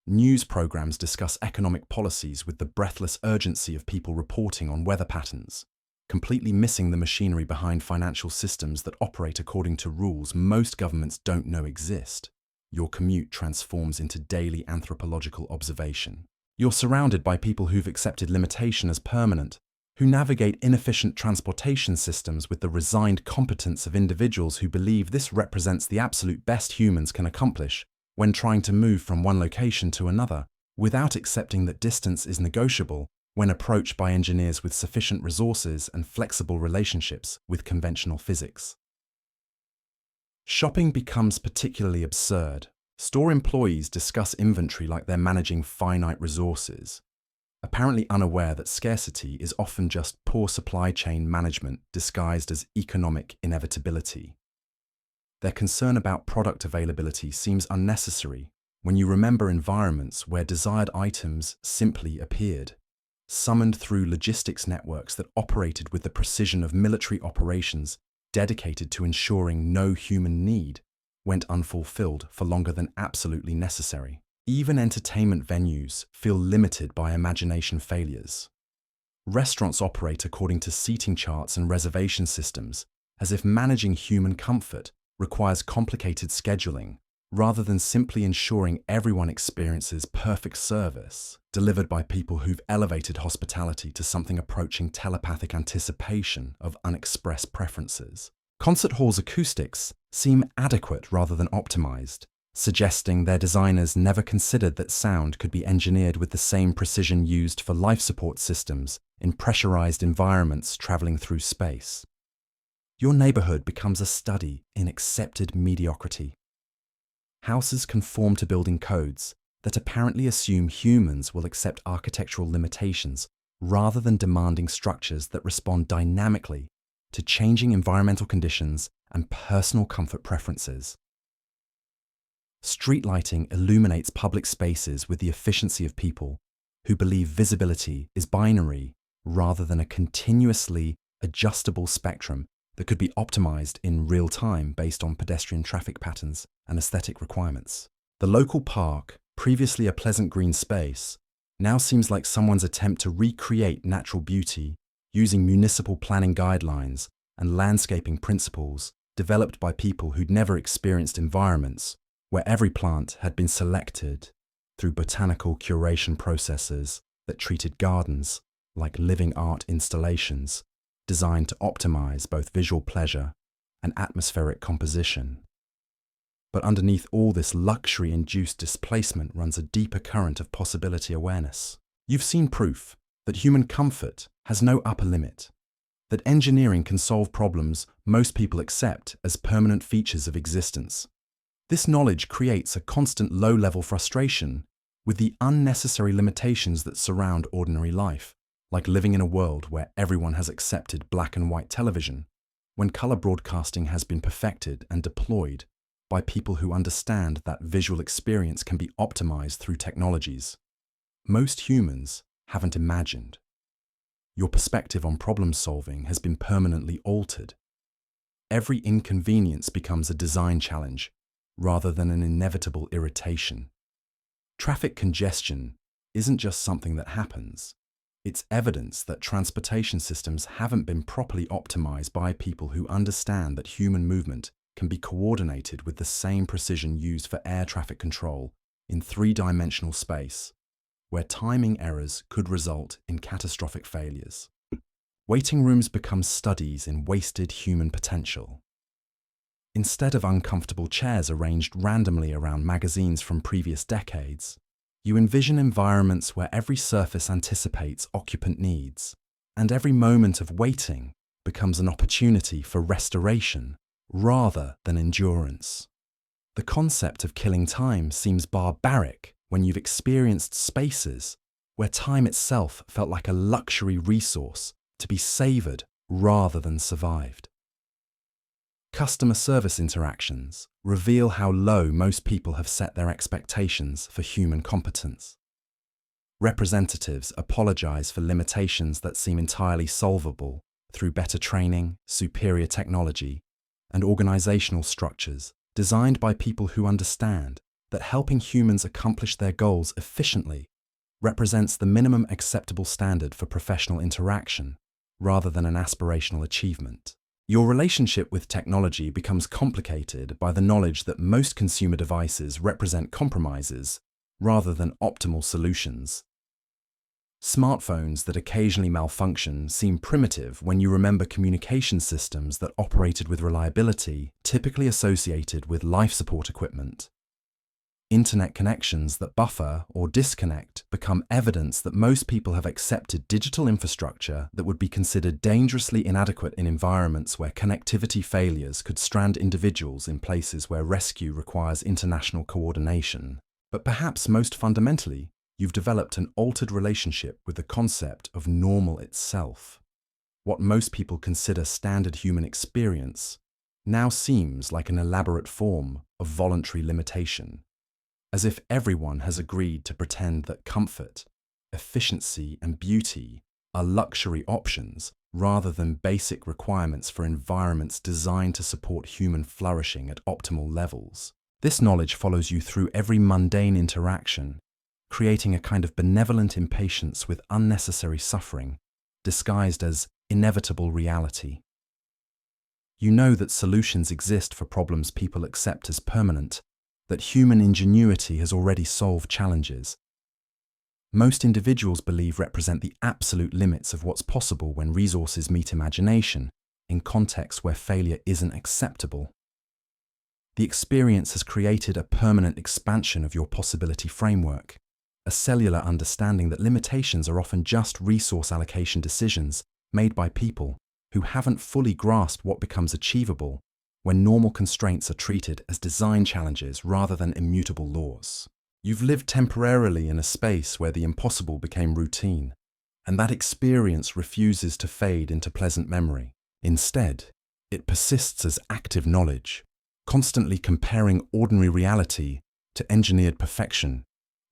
News programs discuss economic policies with the breathless urgency of people reporting on weather patterns, completely missing the machinery behind financial systems that operate according to rules most governments don't know exist. Your commute transforms into daily anthropological observation. You're surrounded by people who've accepted limitation as permanent, who navigate inefficient transportation systems with the resigned competence of individuals who believe this represents the absolute best humans can accomplish when trying to move from one location to another, without accepting that distance is negotiable when approached by engineers with sufficient resources and flexible relationships with conventional physics. Shopping becomes particularly absurd. Store employees discuss inventory like they're managing finite resources, apparently unaware that scarcity is often just poor supply chain management disguised as economic inevitability. Their concern about product availability seems unnecessary when you remember environments where desired items simply appeared, summoned through logistics networks that operated with the precision of military operations dedicated to ensuring no human need went unfulfilled for longer than absolutely necessary. Even entertainment venues feel limited by imagination failures. Restaurants operate according to seating charts and reservation systems, as if managing human comfort requires complicated scheduling, rather than simply ensuring everyone experiences perfect service, delivered by people who've elevated hospitality to something approaching telepathic anticipation of unexpressed preferences. Concert halls' acoustics seem adequate rather than optimized, suggesting their designers never considered that sound could be engineered with the same precision used for life support systems in pressurized environments traveling through space. Your neighborhood becomes a study in accepted mediocrity. Houses conform to building codes that apparently assume humans will accept architectural limitations rather than demanding structures that respond dynamically to changing environmental conditions and personal comfort preferences. Street lighting illuminates public spaces with the efficiency of people who believe visibility is binary rather than a continuously adjustable spectrum that could be optimized in real time based on pedestrian traffic patterns and aesthetic requirements. The local park, previously a pleasant green space, now seems like someone's attempt to recreate natural beauty using municipal planning guidelines and landscaping principles developed by people who'd never experienced environments where every plant had been selected through botanical curation processes that treated gardens like living art installations designed to optimize both visual pleasure and atmospheric composition. But underneath all this luxury-induced displacement runs a deeper current of possibility awareness. You've seen proof that human comfort has no upper limit, that engineering can solve problems most people accept as permanent features of existence. This knowledge creates a constant low-level frustration with the unnecessary limitations that surround ordinary life, like living in a world where everyone has accepted black and white television, when color broadcasting has been perfected and deployed by people who understand that visual experience can be optimized through technologies most humans haven't imagined. Your perspective on problem solving has been permanently altered. Every inconvenience becomes a design challenge rather than an inevitable irritation. Traffic congestion isn't just something that happens. It's evidence that transportation systems haven't been properly optimized by people who understand that human movement can be coordinated with the same precision used for air traffic control in three-dimensional space, where timing errors could result in catastrophic failures. Waiting rooms become studies in wasted human potential. Instead of uncomfortable chairs arranged randomly around magazines from previous decades, You envision environments where every surface anticipates occupant needs, and every moment of waiting becomes an opportunity for restoration rather than endurance. The concept of killing time seems barbaric when you've experienced spaces where time itself felt like a luxury resource to be savoured rather than survived. Customer service interactions reveal how low most people have set their expectations for human competence. Representatives apologize for limitations that seem entirely solvable through better training, superior technology, and organizational structures designed by people who understand that helping humans accomplish their goals efficiently represents the minimum acceptable standard for professional interaction rather than an aspirational achievement. Your relationship with technology becomes complicated by the knowledge that most consumer devices represent compromises rather than optimal solutions. Smartphones that occasionally malfunction seem primitive when you remember communication systems that operated with reliability, typically associated with life support equipment. Internet connections that buffer or disconnect become evidence that most people have accepted digital infrastructure that would be considered dangerously inadequate in environments where connectivity failures could strand individuals in places where rescue requires international coordination. But perhaps most fundamentally, you've developed an altered relationship with the concept of normal itself. What most people consider standard human experience now seems like an elaborate form of voluntary limitation, as if everyone has agreed to pretend that comfort, efficiency, and beauty are luxury options rather than basic requirements for environments designed to support human flourishing at optimal levels. This knowledge follows you through every mundane interaction, creating a kind of benevolent impatience with unnecessary suffering, disguised as inevitable reality. You know that solutions exist for problems people accept as permanent, that human ingenuity has already solved challenges. Most individuals believe represent the absolute limits of what's possible when resources meet imagination, in contexts where failure isn't acceptable. The experience has created a permanent expansion of your possibility framework, a cellular understanding that limitations are often just resource allocation decisions made by people who haven't fully grasped what becomes achievable when normal constraints are treated as design challenges rather than immutable laws. You've lived temporarily in a space where the impossible became routine, and that experience refuses to fade into pleasant memory. Instead, it persists as active knowledge, constantly comparing ordinary reality to engineered perfection,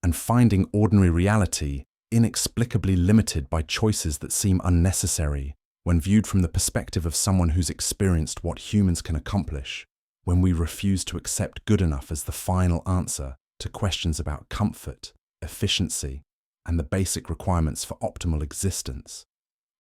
and finding ordinary reality inexplicably limited by choices that seem unnecessary when viewed from the perspective of someone who's experienced what humans can accomplish, when we refuse to accept good enough as the final answer to questions about comfort, efficiency, and the basic requirements for optimal existence.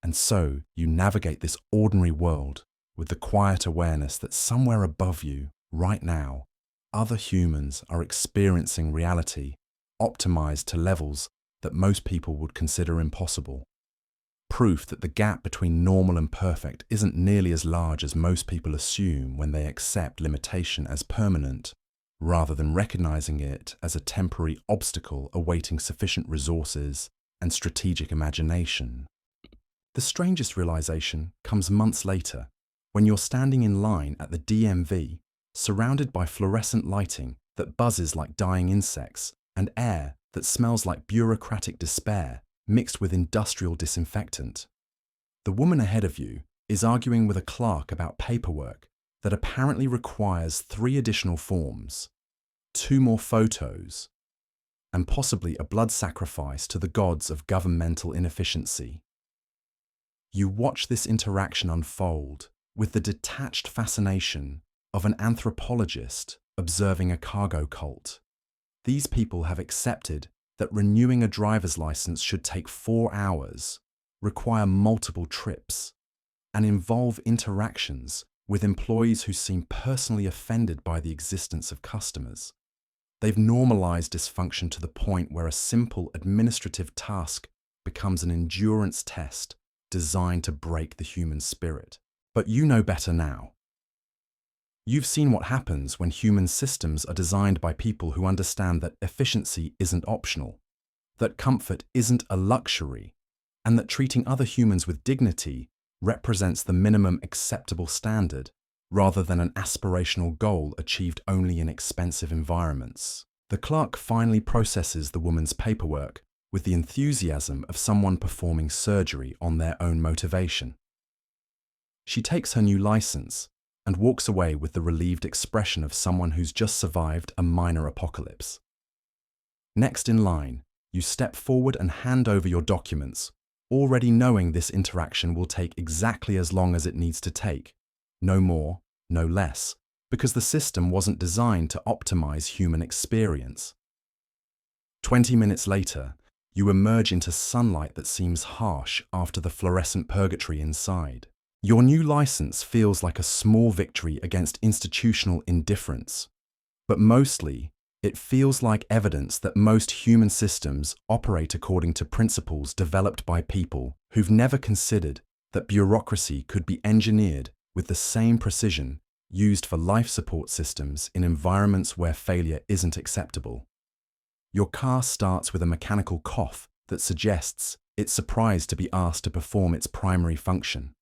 And so you navigate this ordinary world with the quiet awareness that somewhere above you, right now, other humans are experiencing reality optimized to levels that most people would consider impossible. Proof that the gap between normal and perfect isn't nearly as large as most people assume when they accept limitation as permanent, rather than recognizing it as a temporary obstacle awaiting sufficient resources and strategic imagination. The strangest realization comes months later, when you're standing in line at the DMV, surrounded by fluorescent lighting that buzzes like dying insects and air that smells like bureaucratic despair mixed with industrial disinfectant. The woman ahead of you is arguing with a clerk about paperwork that apparently requires 3 additional forms, 2 more photos, and possibly a blood sacrifice to the gods of governmental inefficiency. You watch this interaction unfold with the detached fascination of an anthropologist observing a cargo cult. These people have accepted that renewing a driver's license should take 4 hours, require multiple trips, and involve interactions with employees who seem personally offended by the existence of customers. They've normalized dysfunction to the point where a simple administrative task becomes an endurance test designed to break the human spirit. But you know better now. You've seen what happens when human systems are designed by people who understand that efficiency isn't optional, that comfort isn't a luxury, and that treating other humans with dignity represents the minimum acceptable standard, rather than an aspirational goal achieved only in expensive environments. The clerk finally processes the woman's paperwork with the enthusiasm of someone performing surgery on their own motivation. She takes her new license and walks away with the relieved expression of someone who's just survived a minor apocalypse. Next in line, you step forward and hand over your documents, already knowing this interaction will take exactly as long as it needs to take, no more, no less, because the system wasn't designed to optimize human experience. 20 minutes later, you emerge into sunlight that seems harsh after the fluorescent purgatory inside. Your new license feels like a small victory against institutional indifference, but mostly, it feels like evidence that most human systems operate according to principles developed by people who've never considered that bureaucracy could be engineered with the same precision used for life support systems in environments where failure isn't acceptable. Your car starts with a mechanical cough that suggests it's surprised to be asked to perform its primary function.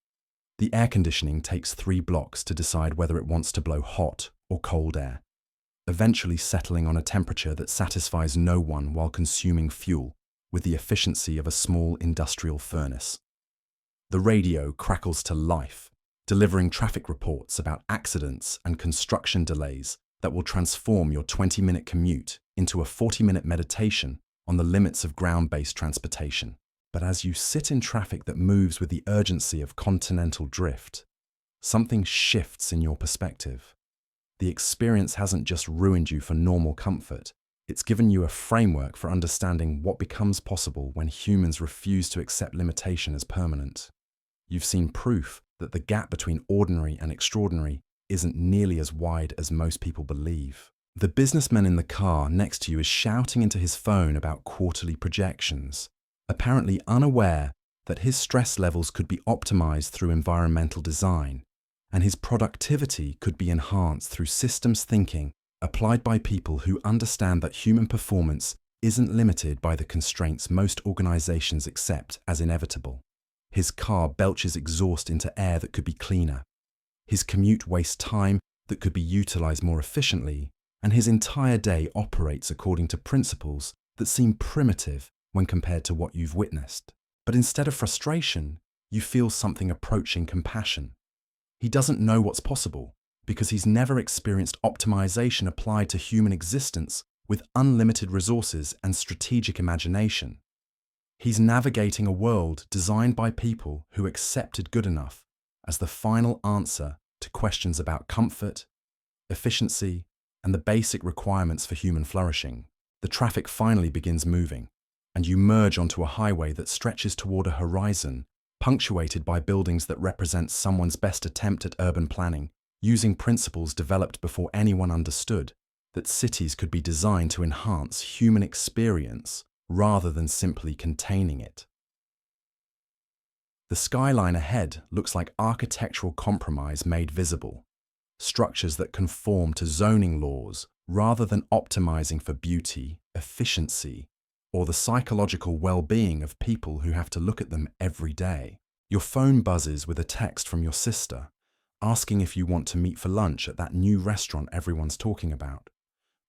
The air conditioning takes 3 blocks to decide whether it wants to blow hot or cold air, eventually settling on a temperature that satisfies no one while consuming fuel with the efficiency of a small industrial furnace. The radio crackles to life, delivering traffic reports about accidents and construction delays that will transform your 20-minute commute into a 40-minute meditation on the limits of ground-based transportation. But as you sit in traffic that moves with the urgency of continental drift, something shifts in your perspective. The experience hasn't just ruined you for normal comfort, it's given you a framework for understanding what becomes possible when humans refuse to accept limitation as permanent. You've seen proof that the gap between ordinary and extraordinary isn't nearly as wide as most people believe. The businessman in the car next to you is shouting into his phone about quarterly projections, apparently unaware that his stress levels could be optimized through environmental design, and his productivity could be enhanced through systems thinking applied by people who understand that human performance isn't limited by the constraints most organizations accept as inevitable. His car belches exhaust into air that could be cleaner. His commute wastes time that could be utilized more efficiently, and his entire day operates according to principles that seem primitive when compared to what you've witnessed. But instead of frustration, you feel something approaching compassion. He doesn't know what's possible because he's never experienced optimization applied to human existence with unlimited resources and strategic imagination. He's navigating a world designed by people who accepted good enough as the final answer to questions about comfort, efficiency, and the basic requirements for human flourishing. The traffic finally begins moving, and you merge onto a highway that stretches toward a horizon punctuated by buildings that represent someone's best attempt at urban planning, using principles developed before anyone understood that cities could be designed to enhance human experience rather than simply containing it. The skyline ahead looks like architectural compromise made visible, structures that conform to zoning laws rather than optimizing for beauty, efficiency, or the psychological well-being of people who have to look at them every day. Your phone buzzes with a text from your sister, asking if you want to meet for lunch at that new restaurant everyone's talking about.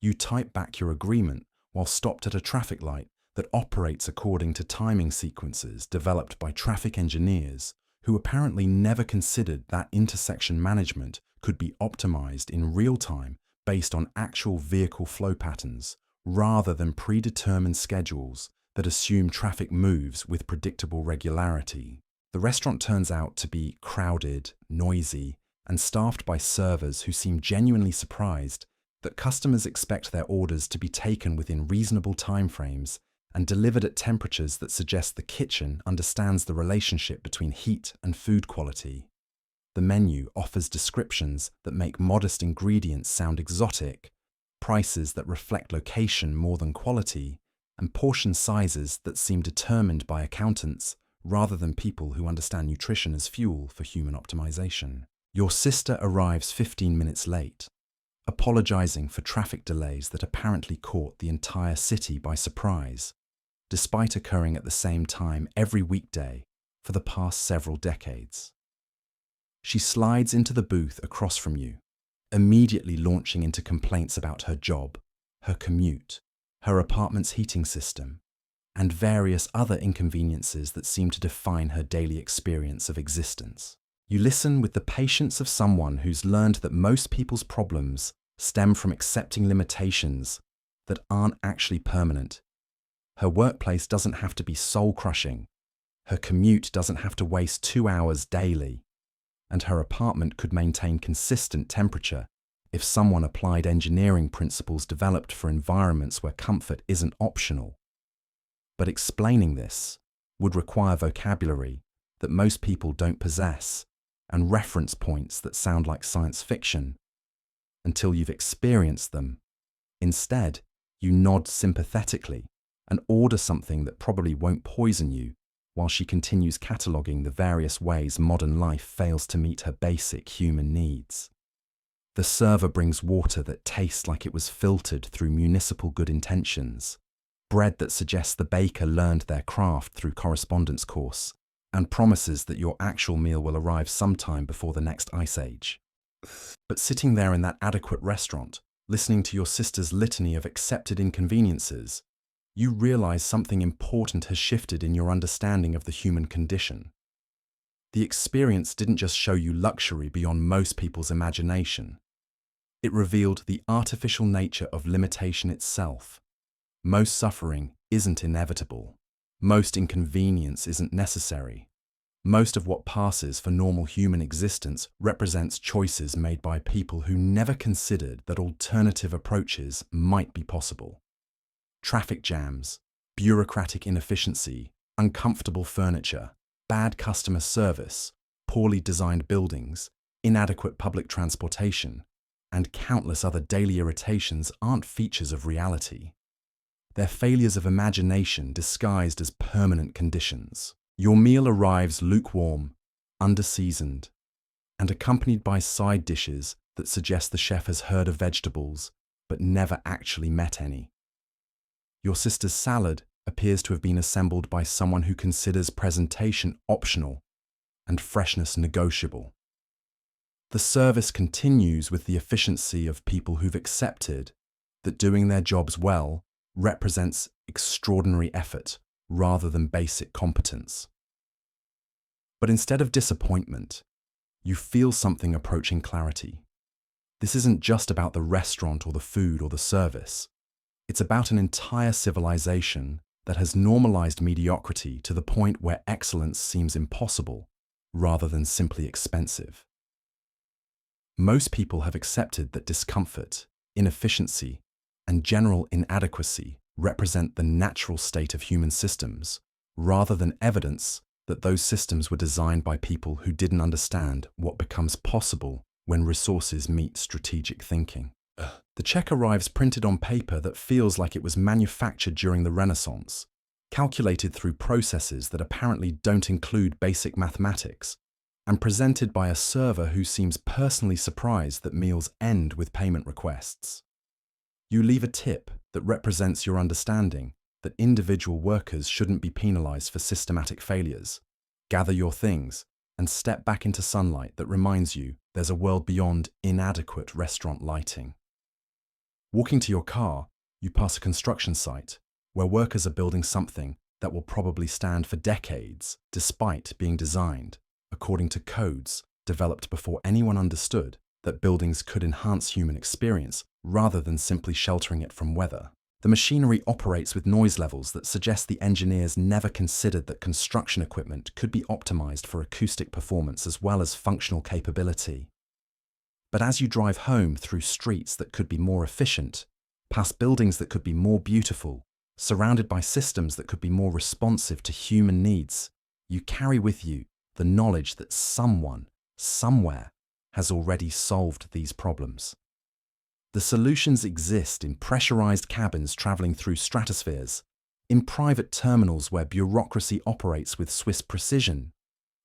You type back your agreement while stopped at a traffic light that operates according to timing sequences developed by traffic engineers who apparently never considered that intersection management could be optimized in real time based on actual vehicle flow patterns, rather than predetermined schedules that assume traffic moves with predictable regularity. The restaurant turns out to be crowded, noisy, and staffed by servers who seem genuinely surprised that customers expect their orders to be taken within reasonable timeframes and delivered at temperatures that suggest the kitchen understands the relationship between heat and food quality. The menu offers descriptions that make modest ingredients sound exotic, prices that reflect location more than quality, and portion sizes that seem determined by accountants rather than people who understand nutrition as fuel for human optimization. Your sister arrives 15 minutes late, apologizing for traffic delays that apparently caught the entire city by surprise, despite occurring at the same time every weekday for the past several decades. She slides into the booth across from you, immediately launching into complaints about her job, her commute, her apartment's heating system, and various other inconveniences that seem to define her daily experience of existence. You listen with the patience of someone who's learned that most people's problems stem from accepting limitations that aren't actually permanent. Her workplace doesn't have to be soul-crushing, her commute doesn't have to waste 2 hours daily, and her apartment could maintain consistent temperature if someone applied engineering principles developed for environments where comfort isn't optional. But explaining this would require vocabulary that most people don't possess and reference points that sound like science fiction until you've experienced them. Instead, you nod sympathetically and order something that probably won't poison you while she continues cataloguing the various ways modern life fails to meet her basic human needs. The server brings water that tastes like it was filtered through municipal good intentions, bread that suggests the baker learned their craft through correspondence course, and promises that your actual meal will arrive sometime before the next ice age. But sitting there in that adequate restaurant, listening to your sister's litany of accepted inconveniences, you realize something important has shifted in your understanding of the human condition. The experience didn't just show you luxury beyond most people's imagination. It revealed the artificial nature of limitation itself. Most suffering isn't inevitable. Most inconvenience isn't necessary. Most of what passes for normal human existence represents choices made by people who never considered that alternative approaches might be possible. Traffic jams, bureaucratic inefficiency, uncomfortable furniture, bad customer service, poorly designed buildings, inadequate public transportation, and countless other daily irritations aren't features of reality. They're failures of imagination disguised as permanent conditions. Your meal arrives lukewarm, under-seasoned, and accompanied by side dishes that suggest the chef has heard of vegetables but never actually met any. Your sister's salad appears to have been assembled by someone who considers presentation optional and freshness negotiable. The service continues with the efficiency of people who've accepted that doing their jobs well represents extraordinary effort rather than basic competence. But instead of disappointment, you feel something approaching clarity. This isn't just about the restaurant or the food or the service. It's about an entire civilization that has normalized mediocrity to the point where excellence seems impossible rather than simply expensive. Most people have accepted that discomfort, inefficiency, and general inadequacy represent the natural state of human systems, rather than evidence that those systems were designed by people who didn't understand what becomes possible when resources meet strategic thinking. The check arrives printed on paper that feels like it was manufactured during the Renaissance, calculated through processes that apparently don't include basic mathematics, and presented by a server who seems personally surprised that meals end with payment requests. You leave a tip that represents your understanding that individual workers shouldn't be penalized for systematic failures. Gather your things and step back into sunlight that reminds you there's a world beyond inadequate restaurant lighting. Walking to your car, you pass a construction site where workers are building something that will probably stand for decades despite being designed according to codes developed before anyone understood that buildings could enhance human experience rather than simply sheltering it from weather. The machinery operates with noise levels that suggest the engineers never considered that construction equipment could be optimized for acoustic performance as well as functional capability. But as you drive home through streets that could be more efficient, past buildings that could be more beautiful, surrounded by systems that could be more responsive to human needs, you carry with you the knowledge that someone, somewhere, has already solved these problems. The solutions exist in pressurized cabins traveling through stratospheres, in private terminals where bureaucracy operates with Swiss precision,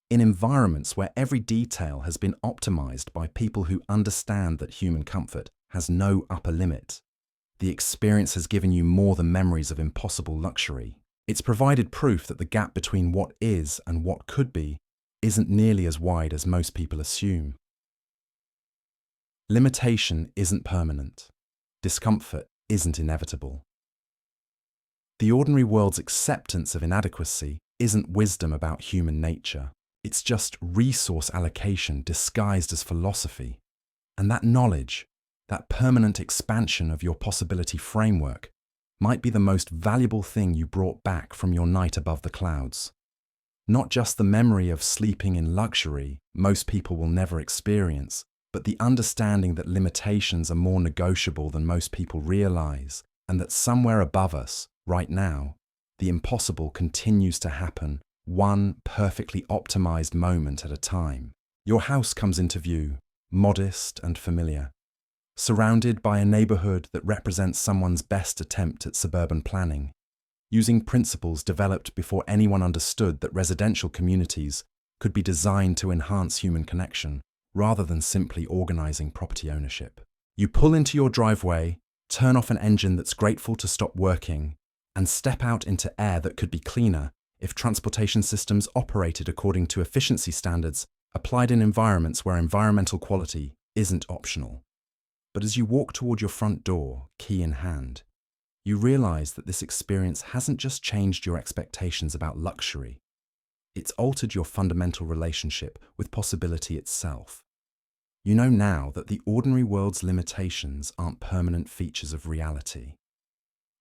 In environments where every detail has been optimized by people who understand that human comfort has no upper limit, the experience has given you more than memories of impossible luxury. It's provided proof that the gap between what is and what could be isn't nearly as wide as most people assume. Limitation isn't permanent. Discomfort isn't inevitable. The ordinary world's acceptance of inadequacy isn't wisdom about human nature. It's just resource allocation disguised as philosophy. And that knowledge, that permanent expansion of your possibility framework, might be the most valuable thing you brought back from your night above the clouds. Not just the memory of sleeping in luxury most people will never experience, but the understanding that limitations are more negotiable than most people realize, and that somewhere above us, right now, the impossible continues to happen, one perfectly optimized moment at a time. Your house comes into view, modest and familiar, surrounded by a neighborhood that represents someone's best attempt at suburban planning, using principles developed before anyone understood that residential communities could be designed to enhance human connection, rather than simply organizing property ownership. You pull into your driveway, turn off an engine that's grateful to stop working, and step out into air that could be cleaner if transportation systems operated according to efficiency standards applied in environments where environmental quality isn't optional. But as you walk toward your front door, key in hand, you realize that this experience hasn't just changed your expectations about luxury. It's altered your fundamental relationship with possibility itself. You know now that the ordinary world's limitations aren't permanent features of reality.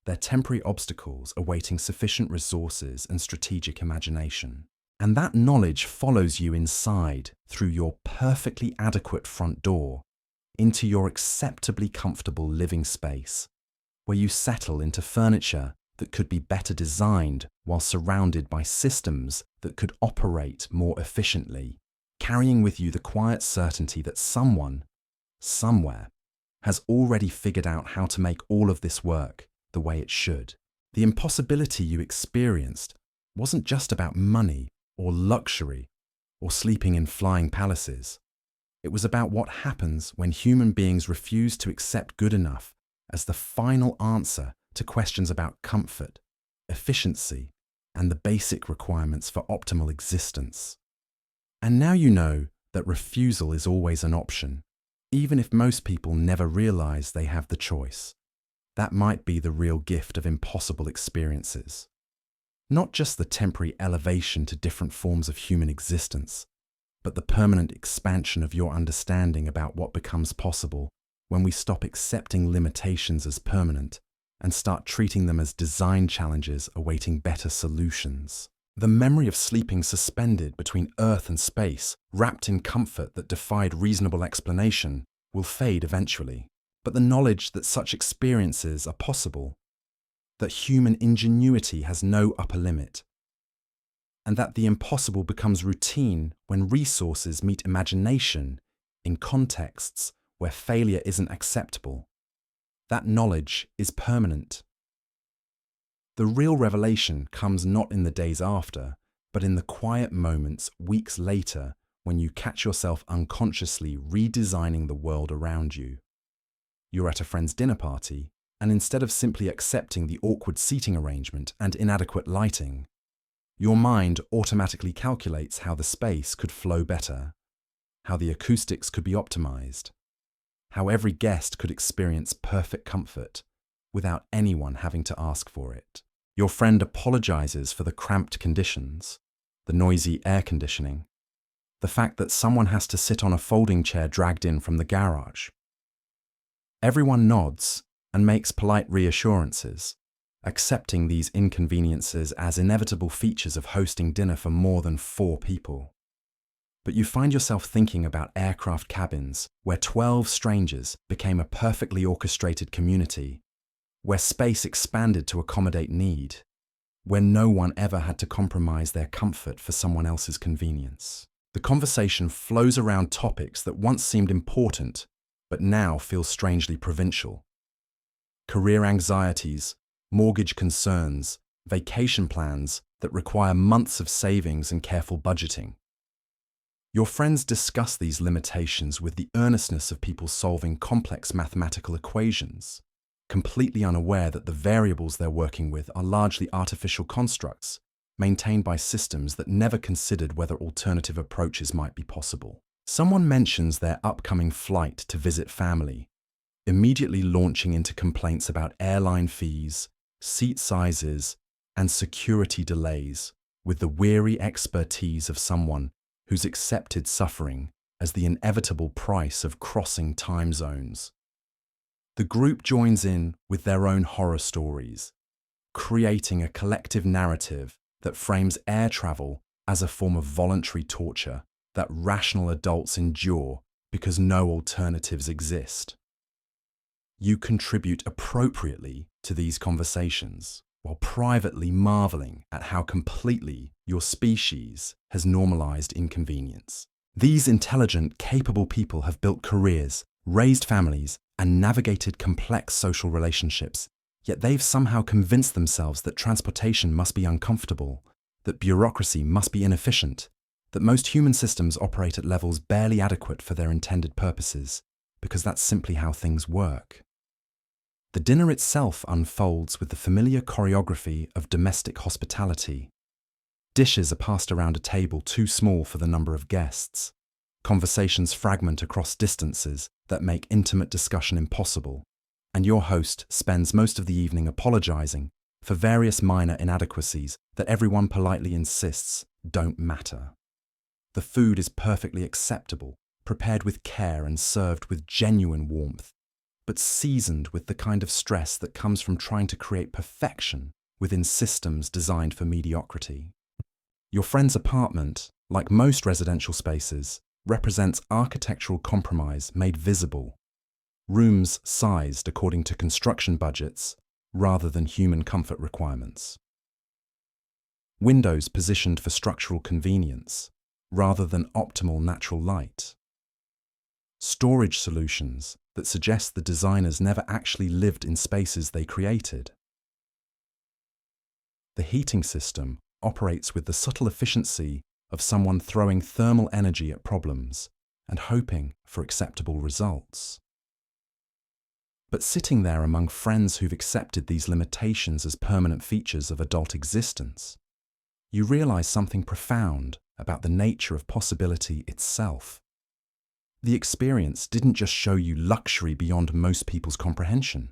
They're temporary obstacles awaiting sufficient resources and strategic imagination. And that knowledge follows you inside through your perfectly adequate front door into your acceptably comfortable living space, where you settle into furniture that could be better designed while surrounded by systems that could operate more efficiently, carrying with you the quiet certainty that someone, somewhere, has already figured out how to make all of this work the way it should. The impossibility you experienced wasn't just about money or luxury or sleeping in flying palaces. It was about what happens when human beings refuse to accept good enough as the final answer to questions about comfort, efficiency, and the basic requirements for optimal existence. And now you know that refusal is always an option, even if most people never realize they have the choice. That might be the real gift of impossible experiences. Not just the temporary elevation to different forms of human existence, but the permanent expansion of your understanding about what becomes possible when we stop accepting limitations as permanent and start treating them as design challenges awaiting better solutions. The memory of sleeping suspended between earth and space, wrapped in comfort that defied reasonable explanation, will fade eventually. But the knowledge that such experiences are possible, that human ingenuity has no upper limit, and that the impossible becomes routine when resources meet imagination in contexts where failure isn't acceptable, that knowledge is permanent. The real revelation comes not in the days after, but in the quiet moments weeks later when you catch yourself unconsciously redesigning the world around you. You're at a friend's dinner party, and instead of simply accepting the awkward seating arrangement and inadequate lighting, your mind automatically calculates how the space could flow better, how the acoustics could be optimized, how every guest could experience perfect comfort without anyone having to ask for it. Your friend apologizes for the cramped conditions, the noisy air conditioning, the fact that someone has to sit on a folding chair dragged in from the garage. Everyone nods and makes polite reassurances, accepting these inconveniences as inevitable features of hosting dinner for more than 4 people. But you find yourself thinking about aircraft cabins where 12 strangers became a perfectly orchestrated community, where space expanded to accommodate need, where no one ever had to compromise their comfort for someone else's convenience. The conversation flows around topics that once seemed important but now feel strangely provincial. Career anxieties, mortgage concerns, vacation plans that require months of savings and careful budgeting. Your friends discuss these limitations with the earnestness of people solving complex mathematical equations, completely unaware that the variables they're working with are largely artificial constructs, maintained by systems that never considered whether alternative approaches might be possible. Someone mentions their upcoming flight to visit family, immediately launching into complaints about airline fees, seat sizes, and security delays, with the weary expertise of someone who's accepted suffering as the inevitable price of crossing time zones. The group joins in with their own horror stories, creating a collective narrative that frames air travel as a form of voluntary torture that rational adults endure because no alternatives exist. You contribute appropriately to these conversations, while privately marveling at how completely your species has normalized inconvenience. These intelligent, capable people have built careers, raised families, and navigated complex social relationships, yet they've somehow convinced themselves that transportation must be uncomfortable, that bureaucracy must be inefficient, that most human systems operate at levels barely adequate for their intended purposes, because that's simply how things work. The dinner itself unfolds with the familiar choreography of domestic hospitality. Dishes are passed around a table too small for the number of guests. Conversations fragment across distances that make intimate discussion impossible, and your host spends most of the evening apologizing for various minor inadequacies that everyone politely insists don't matter. The food is perfectly acceptable, prepared with care and served with genuine warmth, but seasoned with the kind of stress that comes from trying to create perfection within systems designed for mediocrity. Your friend's apartment, like most residential spaces, represents architectural compromise made visible. Rooms sized according to construction budgets rather than human comfort requirements. Windows positioned for structural convenience rather than optimal natural light. Storage solutions that suggest the designers never actually lived in spaces they created. The heating system operates with the subtle efficiency of someone throwing thermal energy at problems and hoping for acceptable results. But sitting there among friends who've accepted these limitations as permanent features of adult existence, you realize something profound about the nature of possibility itself. The experience didn't just show you luxury beyond most people's comprehension.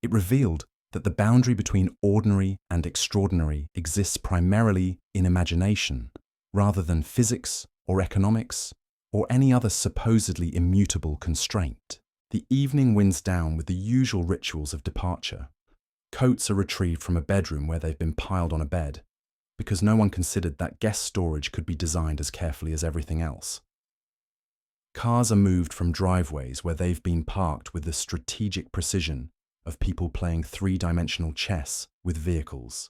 It revealed that the boundary between ordinary and extraordinary exists primarily in imagination, rather than physics or economics or any other supposedly immutable constraint. The evening winds down with the usual rituals of departure. Coats are retrieved from a bedroom where they've been piled on a bed, because no one considered that guest storage could be designed as carefully as everything else. Cars are moved from driveways where they've been parked with the strategic precision of people playing three-dimensional chess with vehicles.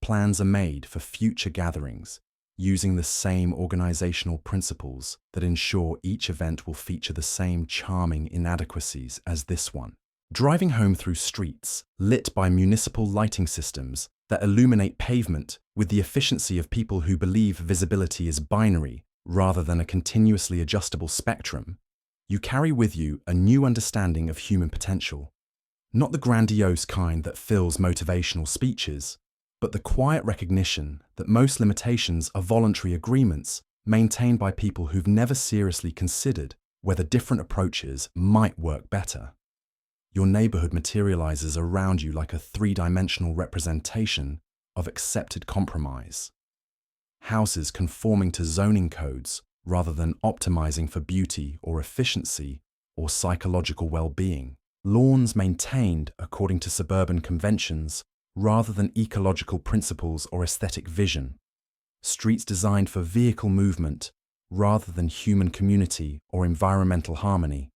Plans are made for future gatherings using the same organizational principles that ensure each event will feature the same charming inadequacies as this one. Driving home through streets lit by municipal lighting systems that illuminate pavement with the efficiency of people who believe visibility is binary rather than a continuously adjustable spectrum, you carry with you a new understanding of human potential. Not the grandiose kind that fills motivational speeches, but the quiet recognition that most limitations are voluntary agreements maintained by people who've never seriously considered whether different approaches might work better. Your neighborhood materializes around you like a three-dimensional representation of accepted compromise. Houses conforming to zoning codes rather than optimizing for beauty or efficiency or psychological well-being. Lawns maintained according to suburban conventions rather than ecological principles or aesthetic vision. Streets designed for vehicle movement rather than human community or environmental harmony.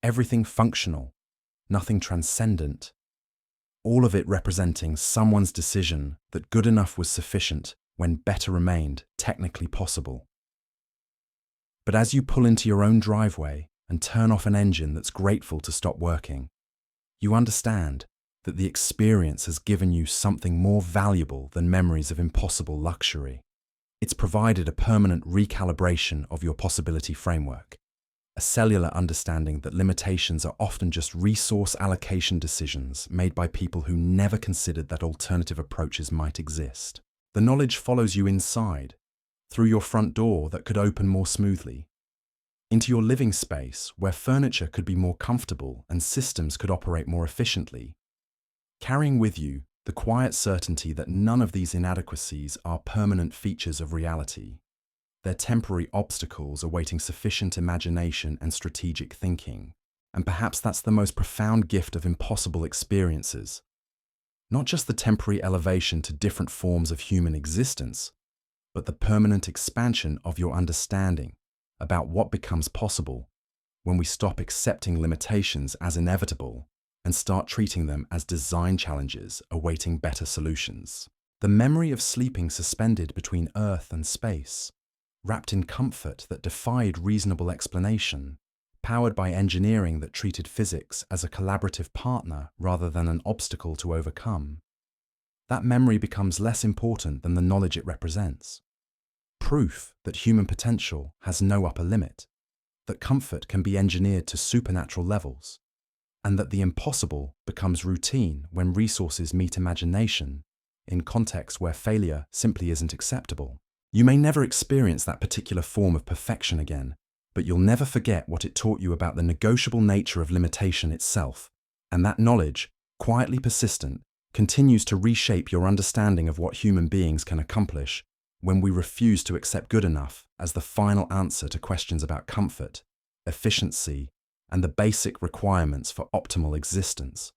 Everything functional, nothing transcendent. All of it representing someone's decision that good enough was sufficient when better remained technically possible. But as you pull into your own driveway and turn off an engine that's grateful to stop working, you understand that the experience has given you something more valuable than memories of impossible luxury. It's provided a permanent recalibration of your possibility framework, a cellular understanding that limitations are often just resource allocation decisions made by people who never considered that alternative approaches might exist. The knowledge follows you inside, through your front door that could open more smoothly, into your living space where furniture could be more comfortable and systems could operate more efficiently, carrying with you the quiet certainty that none of these inadequacies are permanent features of reality. They're temporary obstacles awaiting sufficient imagination and strategic thinking. And perhaps that's the most profound gift of impossible experiences. Not just the temporary elevation to different forms of human existence, but the permanent expansion of your understanding about what becomes possible when we stop accepting limitations as inevitable and start treating them as design challenges awaiting better solutions. The memory of sleeping suspended between Earth and space, wrapped in comfort that defied reasonable explanation, powered by engineering that treated physics as a collaborative partner rather than an obstacle to overcome, that memory becomes less important than the knowledge it represents. Proof that human potential has no upper limit, that comfort can be engineered to supernatural levels, and that the impossible becomes routine when resources meet imagination in contexts where failure simply isn't acceptable. You may never experience that particular form of perfection again, but you'll never forget what it taught you about the negotiable nature of limitation itself, and that knowledge, quietly persistent, continues to reshape your understanding of what human beings can accomplish when we refuse to accept good enough as the final answer to questions about comfort, efficiency, and the basic requirements for optimal existence.